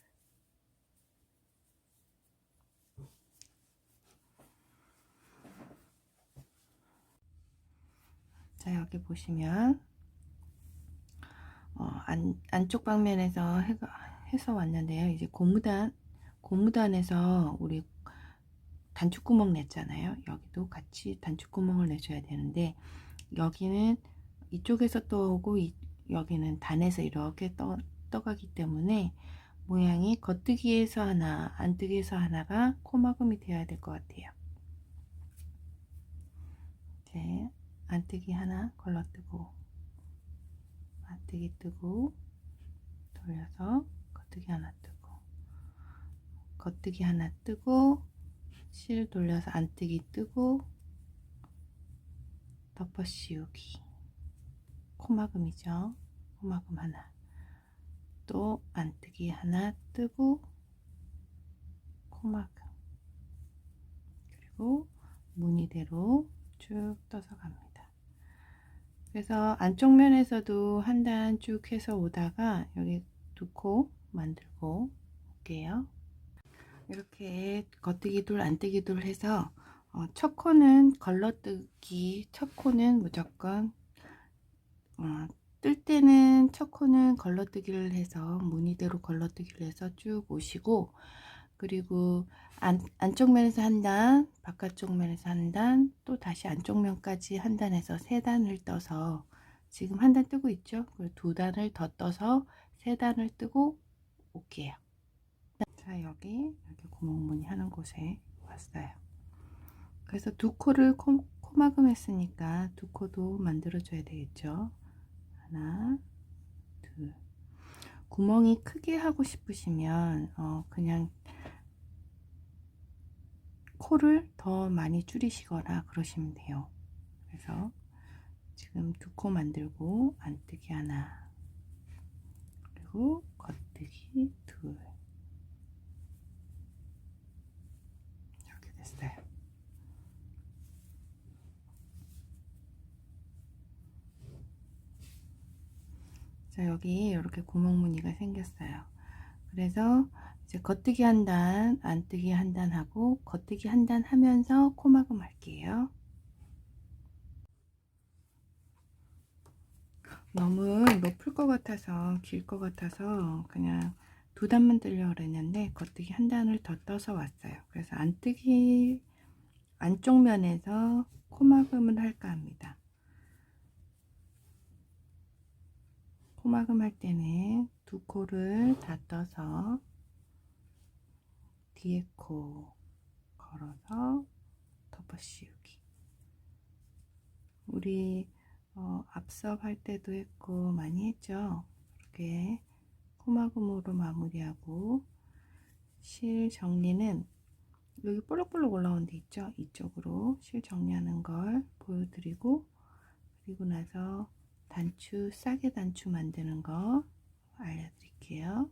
자, 여기 보시면 안쪽 방면에서 해서 왔는데요. 이제 고무단에서 우리 단추구멍 냈잖아요. 여기도 같이 단추구멍을 내줘야 되는데, 여기는 이쪽에서 떠오고 여기는 단에서 이렇게 떠가기 때문에 모양이 겉뜨기에서 하나, 안뜨기에서 하나가 코막음이 되어야 될 것 같아요. 이제 안뜨기 하나 걸러뜨고, 안뜨기 뜨고, 돌려서 겉뜨기 하나 뜨고, 겉뜨기 하나 뜨고, 실 돌려서 안뜨기 뜨고, 덮어 씌우기, 코막음이죠. 코막음 하나, 또 안뜨기 하나 뜨고, 코막음, 그리고 무늬대로 쭉 떠서 갑니다. 그래서 안쪽 면에서도 한 단 쭉 해서 오다가 여기 두 코 만들고 올게요. 이렇게 겉뜨기 둘 안뜨기 둘 해서 첫 코는 걸러뜨기, 첫 코는 무조건 뜰 때는 첫 코는 걸러뜨기를 해서 무늬대로 걸러뜨기를 해서 쭉 오시고, 그리고 안쪽 면에서 한 단, 바깥쪽 면에서 한 단, 또 다시 안쪽 면까지 한 단에서 세 단을 떠서, 지금 한 단 뜨고 있죠? 그리고 두 단을 더 떠서 세 단을 뜨고 올게요. 자, 여기 구멍무늬 하는 곳에 왔어요. 그래서 두 코를 코막음 했으니까 두 코도 만들어 줘야 되겠죠. 하나, 둘. 구멍이 크게 하고 싶으시면 그냥 코를 더 많이 줄이시거나 그러시면 돼요. 그래서 지금 두 코 만들고 안뜨기 하나, 그리고 겉뜨기 둘, 이렇게 됐어요. 자, 여기 이렇게 구멍 무늬가 생겼어요. 그래서 이제 겉뜨기 한 단, 안뜨기 한 단 하고 겉뜨기 한 단 하면서 코막음 할게요. 너무 높을 것 같아서, 길 것 같아서 그냥 두 단만 뜨려고 그랬는데 겉뜨기 한 단을 더 떠서 왔어요. 그래서 안뜨기 안쪽 면에서 코막음을 할까 합니다. 코막음 할 때는 두 코를 다 떠서 뒤에 코 걸어서 덮어 씌우기. 우리 앞서 할 때도 했고 많이 했죠. 이렇게 코막음으로 마무리하고, 실 정리는 여기 볼록볼록 올라온 데 있죠. 이쪽으로 실 정리하는 걸 보여드리고, 그리고 나서 단추, 싸게 단추 만드는 거 알려드릴게요.